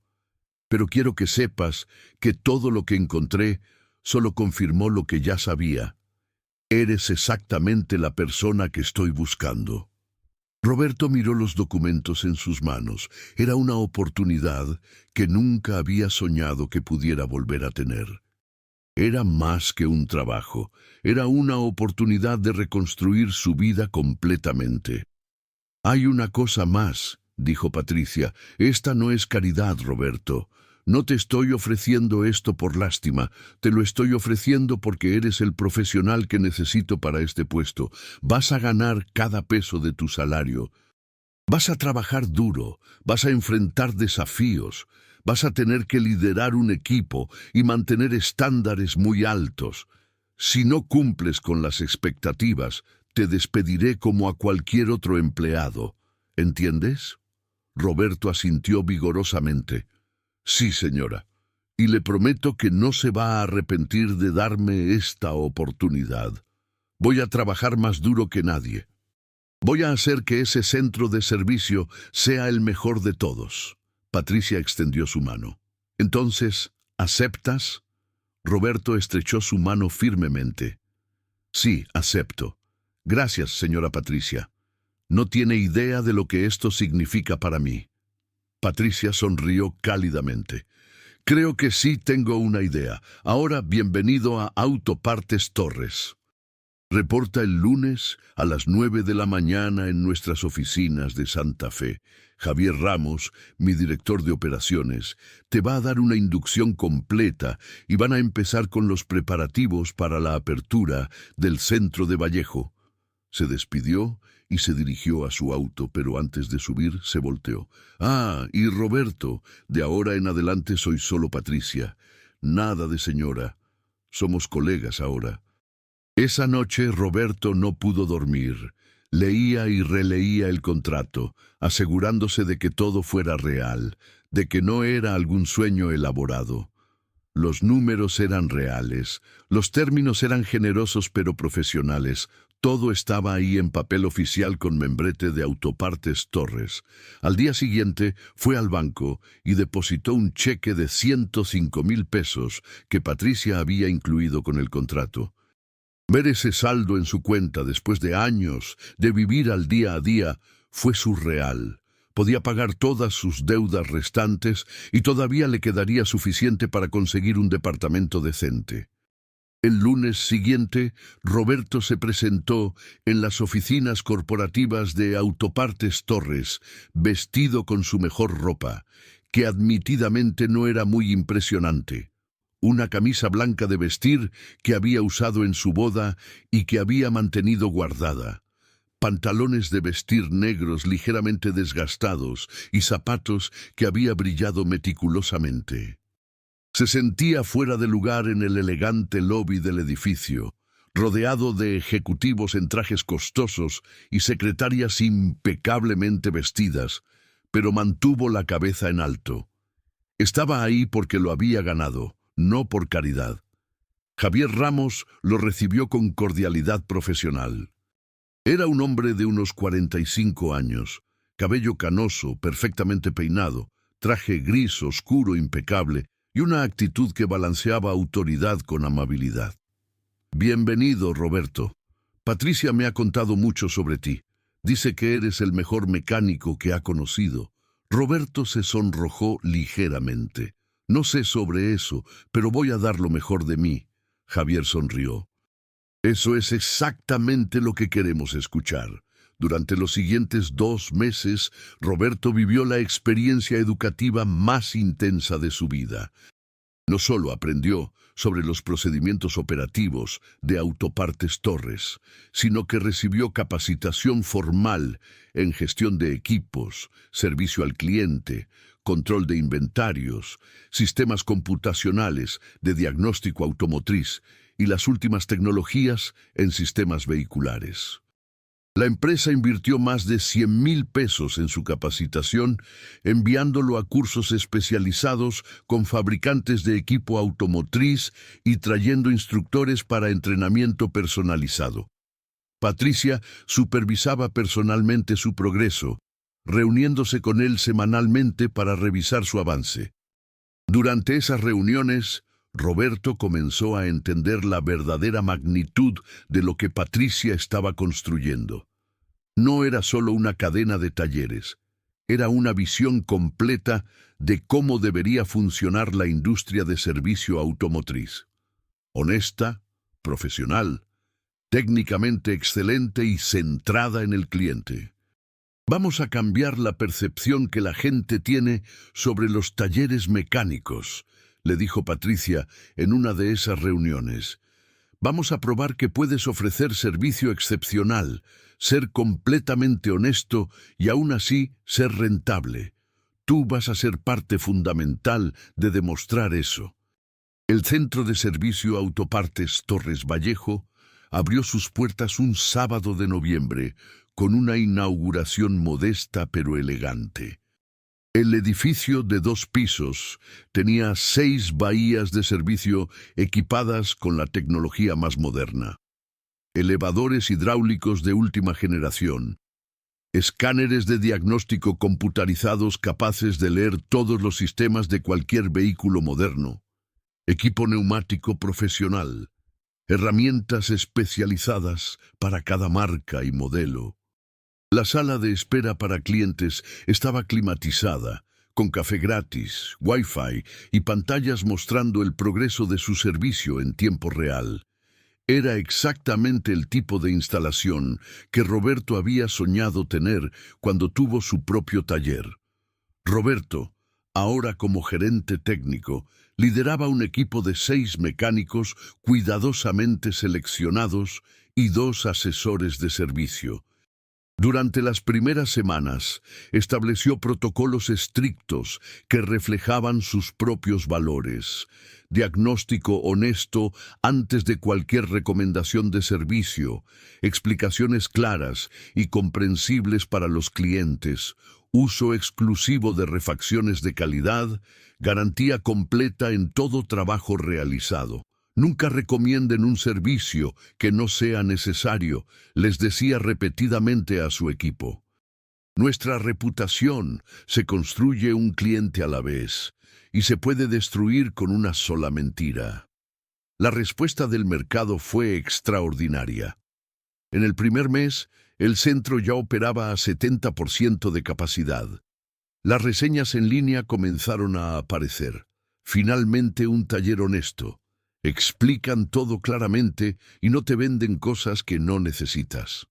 Pero quiero que sepas que todo lo que encontré solo confirmó lo que ya sabía. Eres exactamente la persona que estoy buscando. Roberto miró los documentos en sus manos. Era una oportunidad que nunca había soñado que pudiera volver a tener. Era más que un trabajo, era una oportunidad de reconstruir su vida completamente. «Hay una cosa más», dijo Patricia. «Esta no es caridad, Roberto. No te estoy ofreciendo esto por lástima, te lo estoy ofreciendo porque eres el profesional que necesito para este puesto. Vas a ganar cada peso de tu salario. Vas a trabajar duro, vas a enfrentar desafíos, vas a tener que liderar un equipo y mantener estándares muy altos. Si no cumples con las expectativas, te despediré como a cualquier otro empleado. ¿Entiendes?» Roberto asintió vigorosamente. «Sí, señora, y le prometo que no se va a arrepentir de darme esta oportunidad. Voy a trabajar más duro que nadie. Voy a hacer que ese centro de servicio sea el mejor de todos». Patricia extendió su mano. «Entonces, ¿aceptas?» Roberto estrechó su mano firmemente. «Sí, acepto. Gracias, señora Patricia. No tiene idea de lo que esto significa para mí». Patricia sonrió cálidamente. «Creo que sí tengo una idea. Ahora, bienvenido a Autopartes Torres. Reporta el lunes a las 9 de la mañana en nuestras oficinas de Santa Fe. Javier Ramos, mi director de operaciones, te va a dar una inducción completa y van a empezar con los preparativos para la apertura del centro de Vallejo». Se despidió y se dirigió a su auto, pero antes de subir se volteó. «Ah, y Roberto, de ahora en adelante soy solo Patricia. Nada de señora. Somos colegas ahora». Esa noche Roberto no pudo dormir. Leía y releía el contrato, asegurándose de que todo fuera real, de que no era algún sueño elaborado. Los números eran reales, los términos eran generosos pero profesionales. Todo estaba ahí en papel oficial con membrete de Autopartes Torres. Al día siguiente fue al banco y depositó un cheque de 105,000 pesos que Patricia había incluido con el contrato. Ver ese saldo en su cuenta después de años de vivir al día a día fue surreal. Podía pagar todas sus deudas restantes y todavía le quedaría suficiente para conseguir un departamento decente. El lunes siguiente, Roberto se presentó en las oficinas corporativas de Autopartes Torres, vestido con su mejor ropa, que admitidamente no era muy impresionante. Una camisa blanca de vestir que había usado en su boda y que había mantenido guardada. Pantalones de vestir negros ligeramente desgastados y zapatos que había brillado meticulosamente. Se sentía fuera de lugar en el elegante lobby del edificio, rodeado de ejecutivos en trajes costosos y secretarias impecablemente vestidas, pero mantuvo la cabeza en alto. Estaba ahí porque lo había ganado, no por caridad. Javier Ramos lo recibió con cordialidad profesional. Era un hombre de unos 45 años, cabello canoso, perfectamente peinado, traje gris oscuro impecable y una actitud que balanceaba autoridad con amabilidad. «Bienvenido, Roberto. Patricia me ha contado mucho sobre ti. Dice que eres el mejor mecánico que ha conocido». Roberto se sonrojó ligeramente. «No sé sobre eso, pero voy a dar lo mejor de mí». Javier sonrió. «Eso es exactamente lo que queremos escuchar». Durante los siguientes 2 meses, Roberto vivió la experiencia educativa más intensa de su vida. No solo aprendió sobre los procedimientos operativos de Autopartes Torres, sino que recibió capacitación formal en gestión de equipos, servicio al cliente, control de inventarios, sistemas computacionales de diagnóstico automotriz y las últimas tecnologías en sistemas vehiculares. La empresa invirtió más de 100,000 pesos en su capacitación, enviándolo a cursos especializados con fabricantes de equipo automotriz y trayendo instructores para entrenamiento personalizado. Patricia supervisaba personalmente su progreso, reuniéndose con él semanalmente para revisar su avance. Durante esas reuniones, Roberto comenzó a entender la verdadera magnitud de lo que Patricia estaba construyendo. No era solo una cadena de talleres, era una visión completa de cómo debería funcionar la industria de servicio automotriz. Honesta, profesional, técnicamente excelente y centrada en el cliente. Vamos a cambiar la percepción que la gente tiene sobre los talleres mecánicos, le dijo Patricia en una de esas reuniones. Vamos a probar que puedes ofrecer servicio excepcional, ser completamente honesto y aún así ser rentable. Tú vas a ser parte fundamental de demostrar eso. El Centro de Servicio Autopartes Torres Vallejo abrió sus puertas un sábado de noviembre con una inauguración modesta pero elegante. El edificio de 2 pisos tenía 6 bahías de servicio equipadas con la tecnología más moderna. Elevadores hidráulicos de última generación. Escáneres de diagnóstico computarizados capaces de leer todos los sistemas de cualquier vehículo moderno. Equipo neumático profesional. Herramientas especializadas para cada marca y modelo. La sala de espera para clientes estaba climatizada, con café gratis, Wi-Fi y pantallas mostrando el progreso de su servicio en tiempo real. Era exactamente el tipo de instalación que Roberto había soñado tener cuando tuvo su propio taller. Roberto, ahora como gerente técnico, lideraba un equipo de 6 mecánicos cuidadosamente seleccionados y 2 asesores de servicio. Durante las primeras semanas, estableció protocolos estrictos que reflejaban sus propios valores. Diagnóstico honesto antes de cualquier recomendación de servicio, explicaciones claras y comprensibles para los clientes, uso exclusivo de refacciones de calidad, garantía completa en todo trabajo realizado. Nunca recomienden un servicio que no sea necesario, les decía repetidamente a su equipo. Nuestra reputación se construye un cliente a la vez y se puede destruir con una sola mentira. La respuesta del mercado fue extraordinaria. En el primer mes, el centro ya operaba a 70% de capacidad. Las reseñas en línea comenzaron a aparecer. Finalmente un taller honesto. Explican todo claramente y no te venden cosas que no necesitas.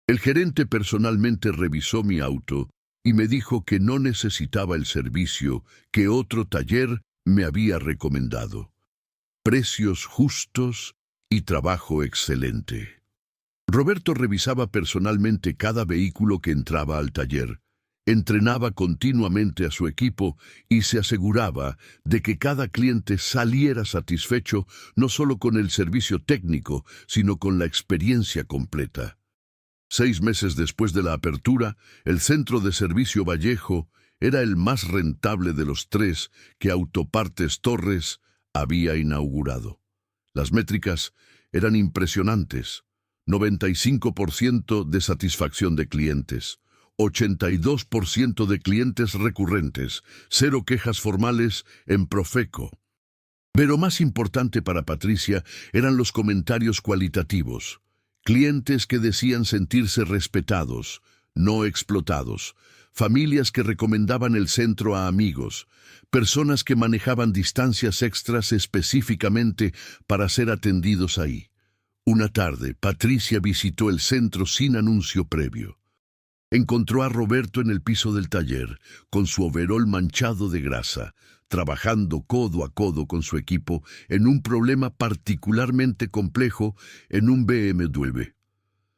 El gerente personalmente revisó mi auto y me dijo que no necesitaba el servicio que otro taller me había recomendado. Precios justos y trabajo excelente. Roberto revisaba personalmente cada vehículo que entraba al taller. Entrenaba continuamente a su equipo y se aseguraba de que cada cliente saliera satisfecho no solo con el servicio técnico, sino con la experiencia completa. 6 meses después de la apertura, el Centro de Servicio Vallejo era el más rentable de los 3 que Autopartes Torres había inaugurado. Las métricas eran impresionantes: 95% de satisfacción de clientes, 82% de clientes recurrentes, 0 quejas formales en Profeco. Pero más importante para Patricia eran los comentarios cualitativos. Clientes que decían sentirse respetados, no explotados. Familias que recomendaban el centro a amigos. Personas que manejaban distancias extras específicamente para ser atendidos ahí. Una tarde, Patricia visitó el centro sin anuncio previo. Encontró a Roberto en el piso del taller, con su overol manchado de grasa, trabajando codo a codo con su equipo en un problema particularmente complejo en un BMW.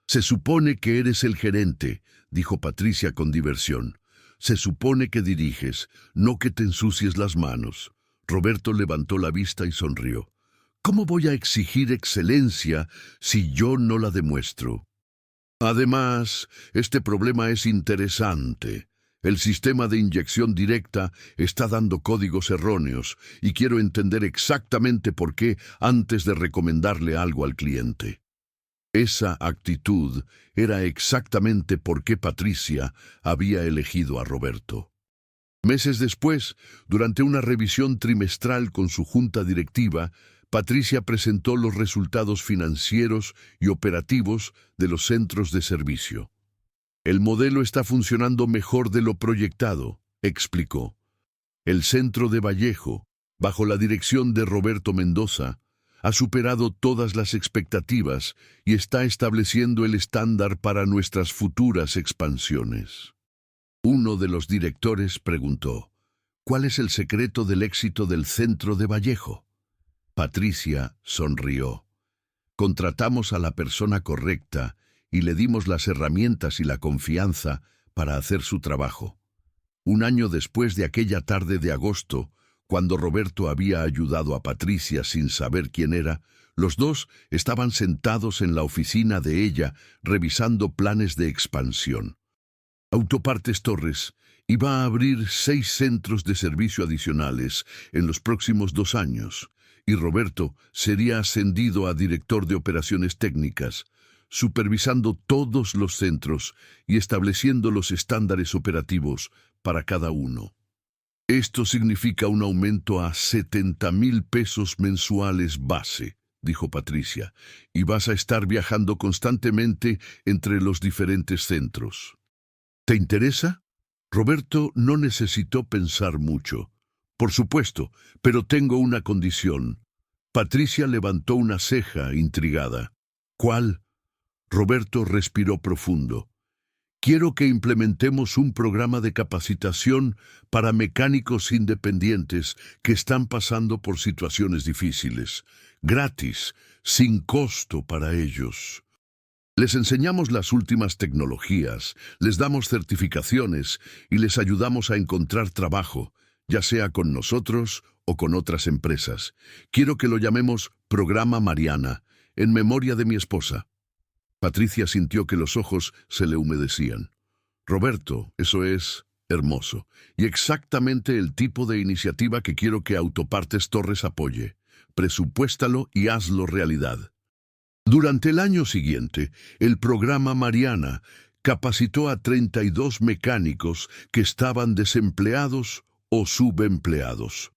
«Se supone que eres el gerente», dijo Patricia con diversión. «Se supone que diriges, no que te ensucies las manos». Roberto levantó la vista y sonrió. «¿Cómo voy a exigir excelencia si yo no la demuestro?» Además, este problema es interesante. El sistema de inyección directa está dando códigos erróneos y quiero entender exactamente por qué antes de recomendarle algo al cliente. Esa actitud era exactamente por qué Patricia había elegido a Roberto. Meses después, durante una revisión trimestral con su junta directiva, Patricia presentó los resultados financieros y operativos de los centros de servicio. El modelo está funcionando mejor de lo proyectado, explicó. El centro de Vallejo, bajo la dirección de Roberto Mendoza, ha superado todas las expectativas y está estableciendo el estándar para nuestras futuras expansiones. Uno de los directores preguntó, ¿cuál es el secreto del éxito del centro de Vallejo? Patricia sonrió. Contratamos a la persona correcta y le dimos las herramientas y la confianza para hacer su trabajo. Un año después de aquella tarde de agosto, cuando Roberto había ayudado a Patricia sin saber quién era, los dos estaban sentados en la oficina de ella revisando planes de expansión. Autopartes Torres iba a abrir 6 centros de servicio adicionales en los próximos 2 años, y Roberto sería ascendido a director de operaciones técnicas, supervisando todos los centros y estableciendo los estándares operativos para cada uno. Esto significa un aumento a 70,000 pesos mensuales base, dijo Patricia, y vas a estar viajando constantemente entre los diferentes centros. ¿Te interesa? Roberto no necesitó pensar mucho. Por supuesto, pero tengo una condición. Patricia levantó una ceja intrigada. ¿Cuál? Roberto respiró profundo. Quiero que implementemos un programa de capacitación para mecánicos independientes que están pasando por situaciones difíciles. Gratis, sin costo para ellos. Les enseñamos las últimas tecnologías, les damos certificaciones y les ayudamos a encontrar trabajo, ya sea con nosotros o con otras empresas. Quiero que lo llamemos Programa Mariana, en memoria de mi esposa. Patricia sintió que los ojos se le humedecían. Roberto, eso es hermoso, y exactamente el tipo de iniciativa que quiero que Autopartes Torres apoye. Presupuéstalo y hazlo realidad. Durante el año siguiente, el programa Mariana capacitó a 32 mecánicos que estaban desempleados o subempleados.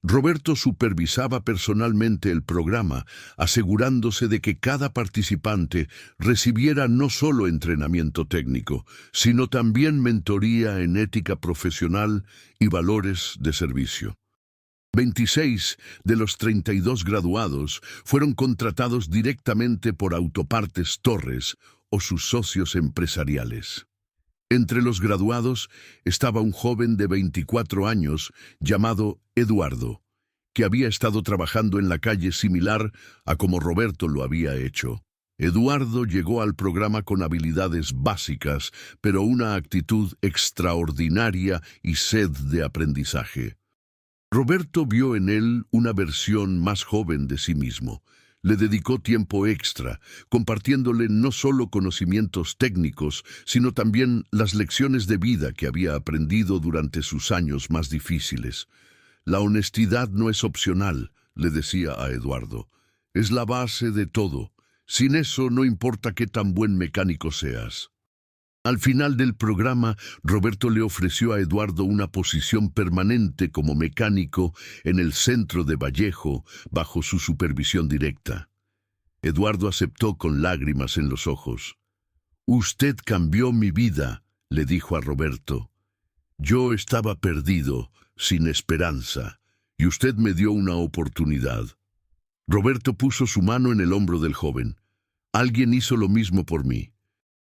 Roberto supervisaba personalmente el programa, asegurándose de que cada participante recibiera no solo entrenamiento técnico, sino también mentoría en ética profesional y valores de servicio. 26 de los 32 graduados fueron contratados directamente por Autopartes Torres o sus socios empresariales. Entre los graduados estaba un joven de 24 años llamado Eduardo, que había estado trabajando en la calle similar a como Roberto lo había hecho. Eduardo llegó al programa con habilidades básicas, pero una actitud extraordinaria y sed de aprendizaje. Roberto vio en él una versión más joven de sí mismo. Le dedicó tiempo extra, compartiéndole no solo conocimientos técnicos, sino también las lecciones de vida que había aprendido durante sus años más difíciles. La honestidad no es opcional, le decía a Eduardo. Es la base de todo. Sin eso no importa qué tan buen mecánico seas. Al final del programa, Roberto le ofreció a Eduardo una posición permanente como mecánico en el centro de Vallejo, bajo su supervisión directa. Eduardo aceptó con lágrimas en los ojos. «Usted cambió mi vida», le dijo a Roberto. «Yo estaba perdido, sin esperanza, y usted me dio una oportunidad». Roberto puso su mano en el hombro del joven. «Alguien hizo lo mismo por mí.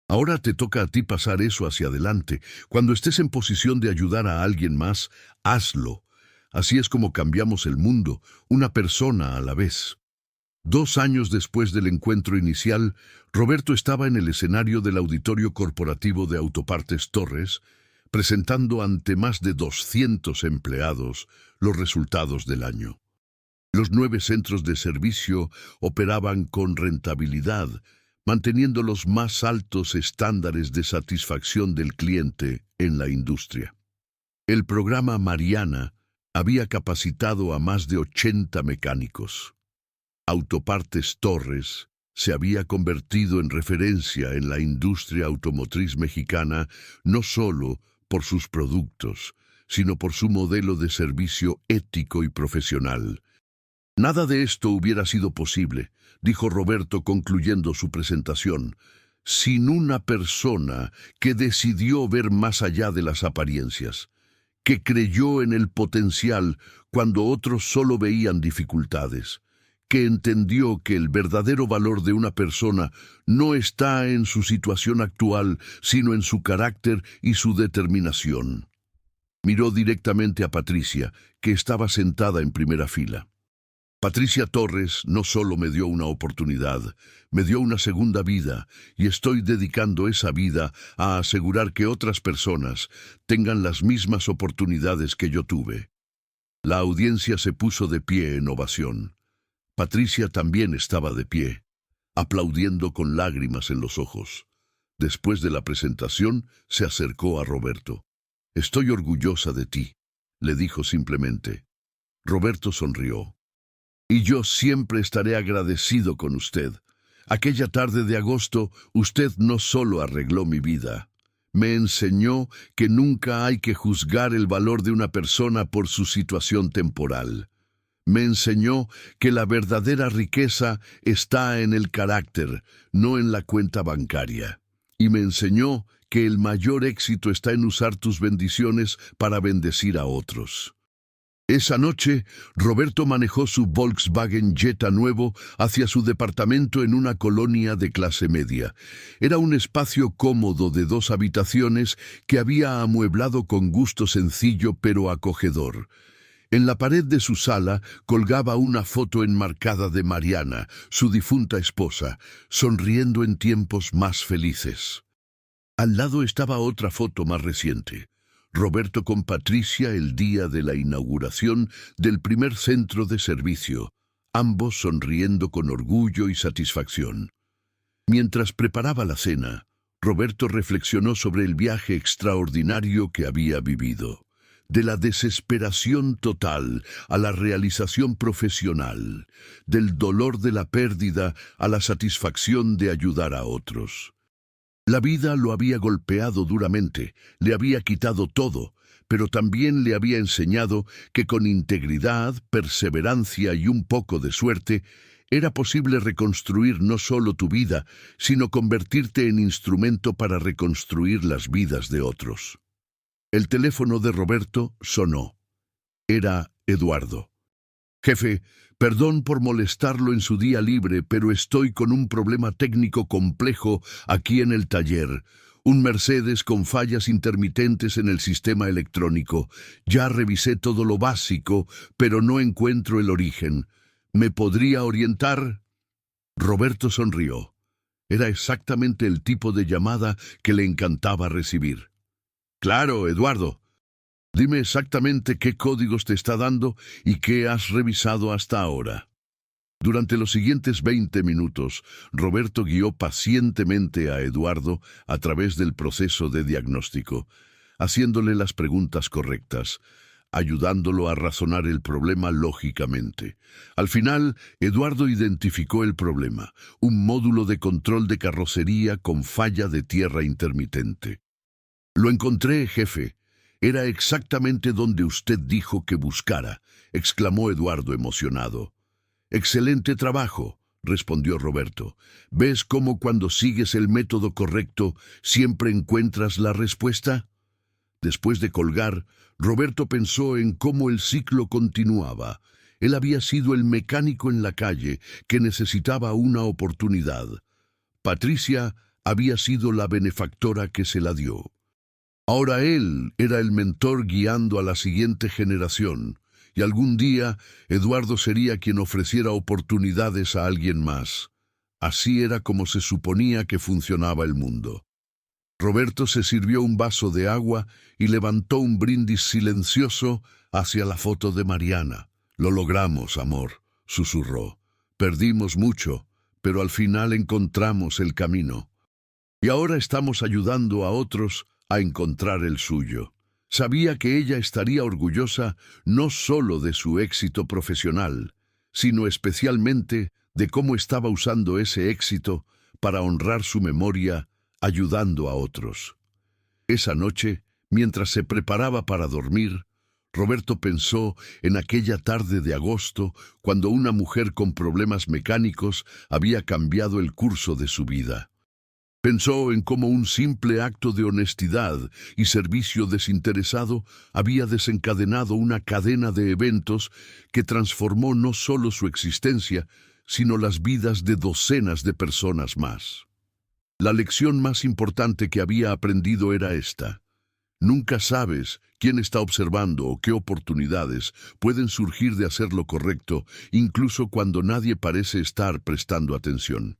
Ahora te toca a ti pasar eso hacia adelante. Cuando estés en posición de ayudar a alguien más, hazlo. Así es como cambiamos el mundo, una persona a la vez». 2 años después del encuentro inicial, Roberto estaba en el escenario del auditorio corporativo de Autopartes Torres, presentando ante más de 200 empleados los resultados del año. Los 9 centros de servicio operaban con rentabilidad, manteniendo los más altos estándares de satisfacción del cliente en la industria. El programa Mariana había capacitado a más de 80 mecánicos. Autopartes Torres se había convertido en referencia en la industria automotriz mexicana no solo por sus productos, sino por su modelo de servicio ético y profesional. «Nada de esto hubiera sido posible», dijo Roberto concluyendo su presentación, sin una persona que decidió ver más allá de las apariencias, que creyó en el potencial cuando otros solo veían dificultades, que entendió que el verdadero valor de una persona no está en su situación actual, sino en su carácter y su determinación. Miró directamente a Patricia, que estaba sentada en primera fila. Patricia Torres no solo me dio una oportunidad, me dio una segunda vida, y estoy dedicando esa vida a asegurar que otras personas tengan las mismas oportunidades que yo tuve. La audiencia se puso de pie en ovación. Patricia también estaba de pie, aplaudiendo con lágrimas en los ojos. Después de la presentación, se acercó a Roberto. «Estoy orgullosa de ti», le dijo simplemente. Roberto sonrió. «Y yo siempre estaré agradecido con usted. Aquella tarde de agosto, usted no solo arregló mi vida, me enseñó que nunca hay que juzgar el valor de una persona por su situación temporal. Me enseñó que la verdadera riqueza está en el carácter, no en la cuenta bancaria. Y me enseñó que el mayor éxito está en usar tus bendiciones para bendecir a otros». Esa noche, Roberto manejó su Volkswagen Jetta nuevo hacia su departamento en una colonia de clase media. Era un espacio cómodo de 2 habitaciones que había amueblado con gusto sencillo pero acogedor. En la pared de su sala colgaba una foto enmarcada de Mariana, su difunta esposa, sonriendo en tiempos más felices. Al lado estaba otra foto más reciente. Roberto con Patricia el día de la inauguración del primer centro de servicio, ambos sonriendo con orgullo y satisfacción. Mientras preparaba la cena, Roberto reflexionó sobre el viaje extraordinario que había vivido, de la desesperación total a la realización profesional, del dolor de la pérdida a la satisfacción de ayudar a otros. La vida lo había golpeado duramente, le había quitado todo, pero también le había enseñado que con integridad, perseverancia y un poco de suerte, era posible reconstruir no solo tu vida, sino convertirte en instrumento para reconstruir las vidas de otros. El teléfono de Roberto sonó. Era Eduardo. «Jefe, perdón por molestarlo en su día libre, pero estoy con un problema técnico complejo aquí en el taller. Un Mercedes con fallas intermitentes en el sistema electrónico. Ya revisé todo lo básico, pero no encuentro el origen. ¿Me podría orientar?» Roberto sonrió. Era exactamente el tipo de llamada que le encantaba recibir. «Claro, Eduardo. Dime exactamente qué códigos te está dando y qué has revisado hasta ahora». Durante los siguientes 20 minutos, Roberto guió pacientemente a Eduardo a través del proceso de diagnóstico, haciéndole las preguntas correctas, ayudándolo a razonar el problema lógicamente. Al final, Eduardo identificó el problema, un módulo de control de carrocería con falla de tierra intermitente. «Lo encontré, jefe. Era exactamente donde usted dijo que buscara», exclamó Eduardo emocionado. «Excelente trabajo», respondió Roberto. «¿Ves cómo cuando sigues el método correcto siempre encuentras la respuesta?» Después de colgar, Roberto pensó en cómo el ciclo continuaba. Él había sido el mecánico en la calle que necesitaba una oportunidad. Patricia había sido la benefactora que se la dio. Ahora él era el mentor guiando a la siguiente generación, y algún día Eduardo sería quien ofreciera oportunidades a alguien más. Así era como se suponía que funcionaba el mundo. Roberto se sirvió un vaso de agua y levantó un brindis silencioso hacia la foto de Mariana. «Lo logramos, amor», susurró. «Perdimos mucho, pero al final encontramos el camino. Y ahora estamos ayudando a otros a encontrar el suyo». Sabía que ella estaría orgullosa no solo de su éxito profesional, sino especialmente de cómo estaba usando ese éxito para honrar su memoria, ayudando a otros. Esa noche, mientras se preparaba para dormir, Roberto pensó en aquella tarde de agosto cuando una mujer con problemas mecánicos había cambiado el curso de su vida. Pensó en cómo un simple acto de honestidad y servicio desinteresado había desencadenado una cadena de eventos que transformó no solo su existencia, sino las vidas de docenas de personas más. La lección más importante que había aprendido era esta: nunca sabes quién está observando o qué oportunidades pueden surgir de hacer lo correcto, incluso cuando nadie parece estar prestando atención.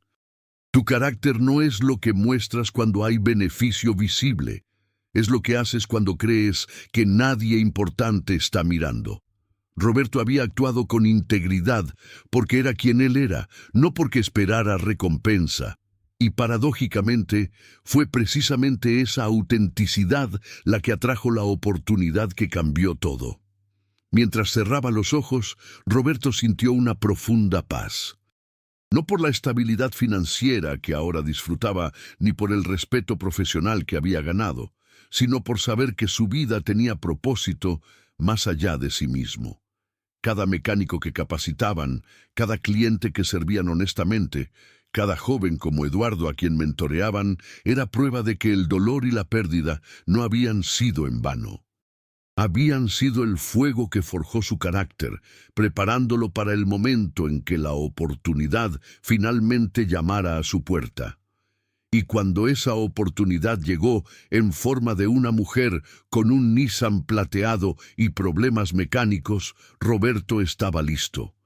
Tu carácter no es lo que muestras cuando hay beneficio visible, es lo que haces cuando crees que nadie importante está mirando. Roberto había actuado con integridad porque era quien él era, no porque esperara recompensa. Y paradójicamente, fue precisamente esa autenticidad la que atrajo la oportunidad que cambió todo. Mientras cerraba los ojos, Roberto sintió una profunda paz. No por la estabilidad financiera que ahora disfrutaba, ni por el respeto profesional que había ganado, sino por saber que su vida tenía propósito más allá de sí mismo. Cada mecánico que capacitaban, cada cliente que servían honestamente, cada joven como Eduardo a quien mentoreaban, era prueba de que el dolor y la pérdida no habían sido en vano. Habían sido el fuego que forjó su carácter, preparándolo para el momento en que la oportunidad finalmente llamara a su puerta. Y cuando esa oportunidad llegó en forma de una mujer con un Nissan plateado y problemas mecánicos, Roberto estaba listo.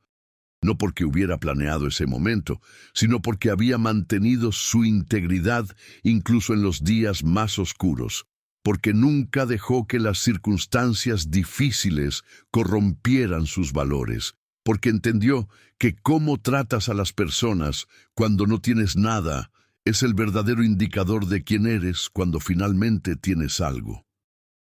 No porque hubiera planeado ese momento, sino porque había mantenido su integridad incluso en los días más oscuros, porque nunca dejó que las circunstancias difíciles corrompieran sus valores, porque entendió que cómo tratas a las personas cuando no tienes nada es el verdadero indicador de quién eres cuando finalmente tienes algo.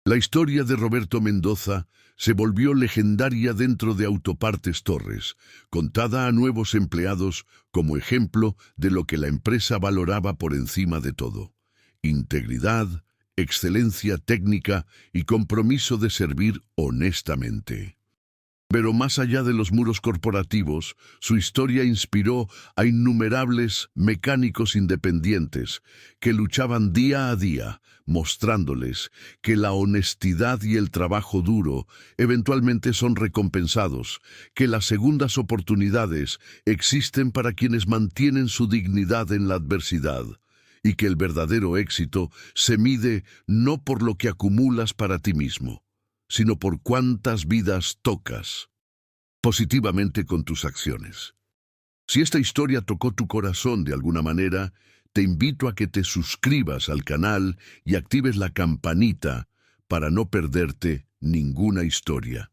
La historia de Roberto Mendoza se volvió legendaria dentro de Autopartes Torres, contada a nuevos empleados como ejemplo de lo que la empresa valoraba por encima de todo: integridad, excelencia técnica y compromiso de servir honestamente. Pero más allá de los muros corporativos, su historia inspiró a innumerables mecánicos independientes que luchaban día a día, mostrándoles que la honestidad y el trabajo duro eventualmente son recompensados, que las segundas oportunidades existen para quienes mantienen su dignidad en la adversidad, y que el verdadero éxito se mide no por lo que acumulas para ti mismo, sino por cuántas vidas tocas positivamente con tus acciones. Si esta historia tocó tu corazón de alguna manera, te invito a que te suscribas al canal y actives la campanita para no perderte ninguna historia.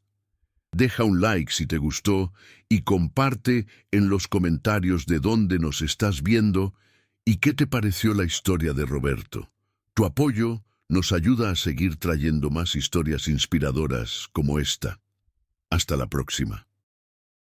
Deja un like si te gustó y comparte en los comentarios de dónde nos estás viendo y qué te pareció la historia de Roberto. Tu apoyo nos ayuda a seguir trayendo más historias inspiradoras como esta. Hasta la próxima.